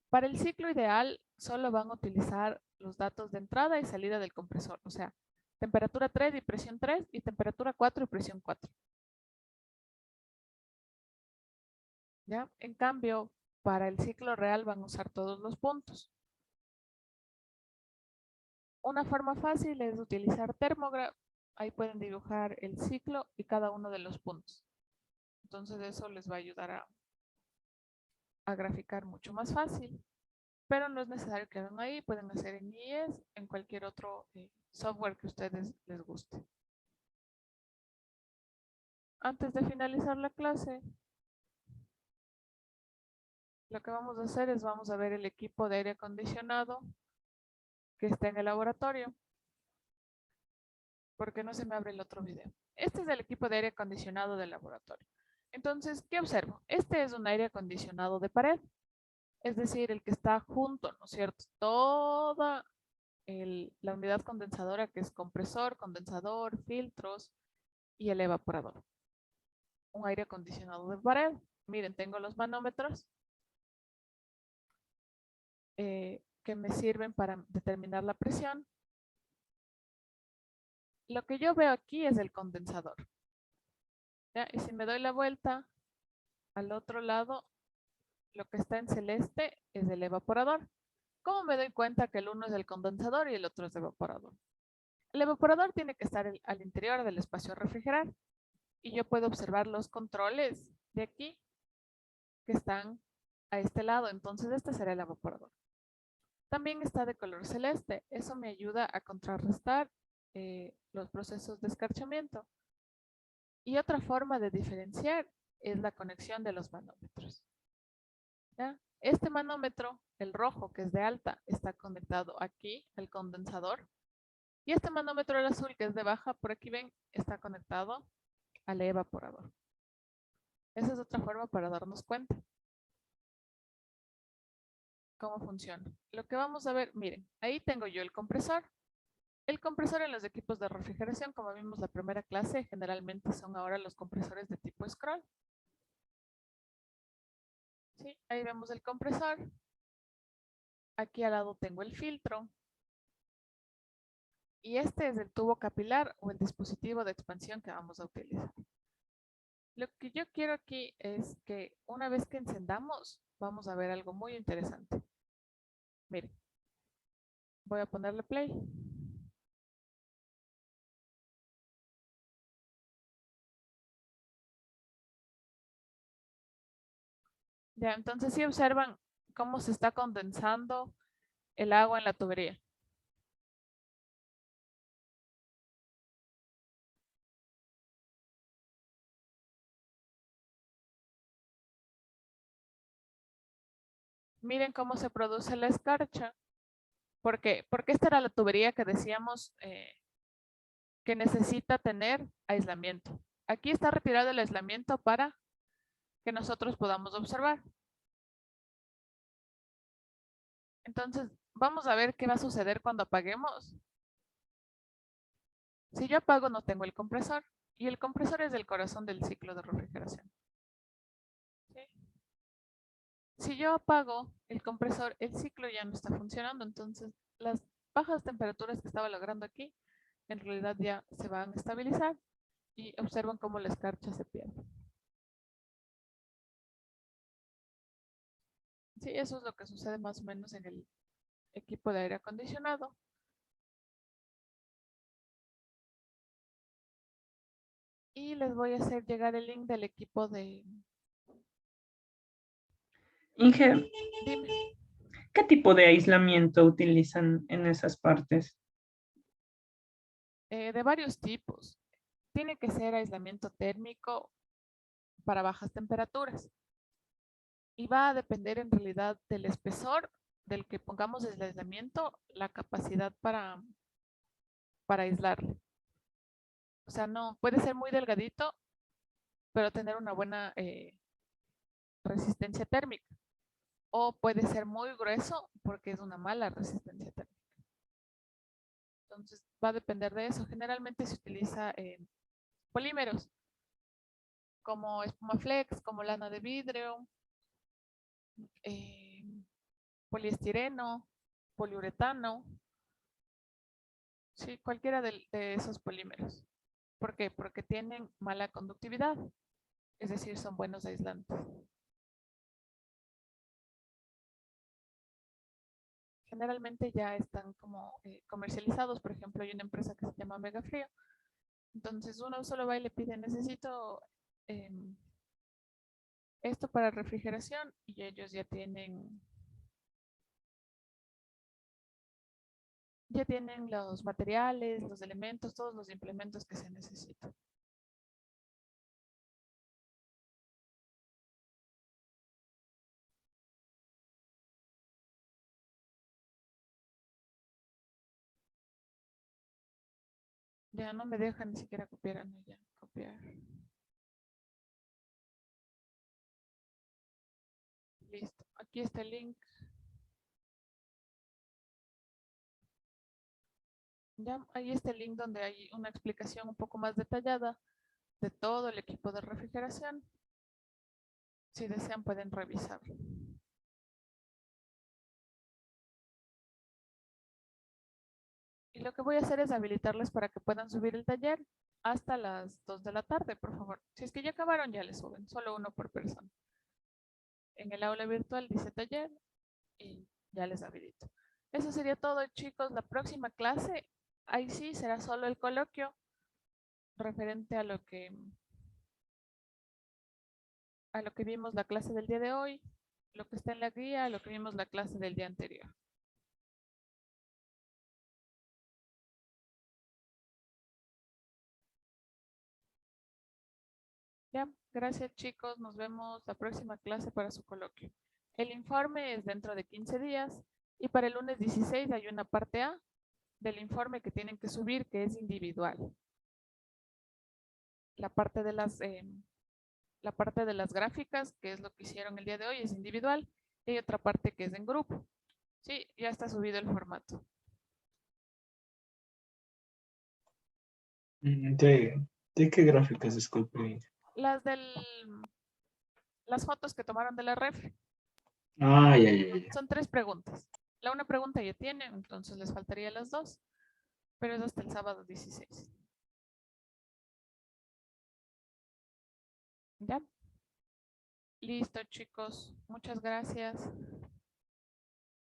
[SPEAKER 1] Para el ciclo ideal, solo van a utilizar los datos de entrada y salida del compresor, o sea, temperatura 3 y presión 3 y temperatura 4 y presión 4. ¿Ya? En cambio, para el ciclo real van a usar todos los puntos. Una forma fácil es utilizar termograph. Ahí pueden dibujar el ciclo y cada uno de los puntos. Entonces eso les va a ayudar a graficar mucho más fácil. Pero no es necesario que hagan ahí. Pueden hacer en IES, en cualquier otro software que a ustedes les guste. Antes de finalizar la clase, lo que vamos a hacer es vamos a ver el equipo de aire acondicionado que está en el laboratorio. Porque no se me abre el otro video. Este es el equipo de aire acondicionado del laboratorio. Entonces, ¿qué observo? Este es un aire acondicionado de pared. Es decir, el que está junto, ¿no es cierto? Toda la unidad condensadora que es compresor, condensador, filtros y el evaporador. Un aire acondicionado de pared. Miren, tengo los manómetros que me sirven para determinar la presión. Lo que yo veo aquí es el condensador. ¿Ya? Y si me doy la vuelta al otro lado, lo que está en celeste es el evaporador. ¿Cómo me doy cuenta que el uno es el condensador y el otro es el evaporador? El evaporador tiene que estar al interior del espacio a refrigerar. Y yo puedo observar los controles de aquí que están a este lado. Entonces este será el evaporador. También está de color celeste. Eso me ayuda a contrarrestar los procesos de escarchamiento. Y otra forma de diferenciar es la conexión de los manómetros. ¿Ya? Este manómetro, el rojo que es de alta, está conectado aquí al condensador. Y este manómetro, el azul que es de baja, por aquí ven, está conectado al evaporador. Esa es otra forma para darnos cuenta cómo funciona. Lo que vamos a ver, miren, ahí tengo yo el compresor. El compresor en los equipos de refrigeración, como vimos la primera clase, generalmente son ahora los compresores de tipo scroll. ¿Sí? Ahí vemos el compresor. Aquí al lado tengo el filtro. Y este es el tubo capilar o el dispositivo de expansión que vamos a utilizar. Lo que yo quiero aquí es que una vez que encendamos, vamos a ver algo muy interesante. Miren, voy a ponerle play. Ya, entonces sí observan cómo se está condensando el agua en la tubería. Miren cómo se produce la escarcha. ¿Por qué? Porque esta era la tubería que decíamos que necesita tener aislamiento. Aquí está retirado el aislamiento para que nosotros podamos observar. Entonces, vamos a ver qué va a suceder cuando apaguemos. Si yo apago, no tengo el compresor. Y el compresor es el corazón del ciclo de refrigeración. ¿Sí? Si yo apago el compresor, el ciclo ya no está funcionando, entonces las bajas temperaturas que estaba logrando aquí, en realidad ya se van a estabilizar y observan cómo la escarcha se pierde. Sí, eso es lo que sucede más o menos en el equipo de aire acondicionado. Y les voy a hacer llegar el link del equipo de...
[SPEAKER 2] Inge,
[SPEAKER 1] Dime.
[SPEAKER 2] ¿qué tipo de aislamiento utilizan en esas partes?
[SPEAKER 1] De varios tipos. Tiene que ser aislamiento térmico para bajas temperaturas. Y va a depender en realidad del espesor del que pongamos el aislamiento, la capacidad para aislarle. O sea, no, puede ser muy delgadito, pero tener una buena resistencia térmica. O puede ser muy grueso porque es una mala resistencia térmica. Entonces, va a depender de eso. Generalmente se utiliza polímeros como Espumaflex, como lana de vidrio, eh, poliestireno, poliuretano, sí, cualquiera de esos polímeros. ¿Por qué? Porque tienen mala conductividad, es decir, son buenos aislantes. Generalmente ya están como comercializados, por ejemplo, hay una empresa que se llama Megafrío. Entonces uno solo va y le pide, necesito esto para refrigeración y ellos ya tienen los materiales, los elementos, todos los implementos que se necesitan. Ya no me dejan ni siquiera copiar, no, ya, copiar. Listo, aquí está el link. Ya, ahí está el link donde hay una explicación un poco más detallada de todo el equipo de refrigeración. Si desean pueden revisarlo. Y lo que voy a hacer es habilitarles para que puedan subir el taller hasta las 2 de la tarde, por favor. Si es que ya acabaron, ya les suben, solo uno por persona. En el aula virtual dice taller y ya les habilito. Eso sería todo, chicos. La próxima clase, ahí sí, será solo el coloquio referente a lo que vimos la clase del día de hoy, lo que está en la guía, lo que vimos la clase del día anterior. Ya, gracias chicos, nos vemos la próxima clase para su coloquio. El informe es dentro de 15 días y para el lunes 16 hay una parte A del informe que tienen que subir que es individual. La parte de las gráficas, que es lo que hicieron el día de hoy, es individual y hay otra parte que es en grupo. Sí, ya está subido el formato.
[SPEAKER 3] ¿De qué gráficas, disculpe?
[SPEAKER 1] Las fotos que tomaron de la ref.
[SPEAKER 3] Ah, ya.
[SPEAKER 1] Son 3 preguntas. La una pregunta ya tienen, entonces les faltaría las 2, pero es hasta el sábado 16. ¿Ya? Listo, chicos. Muchas gracias.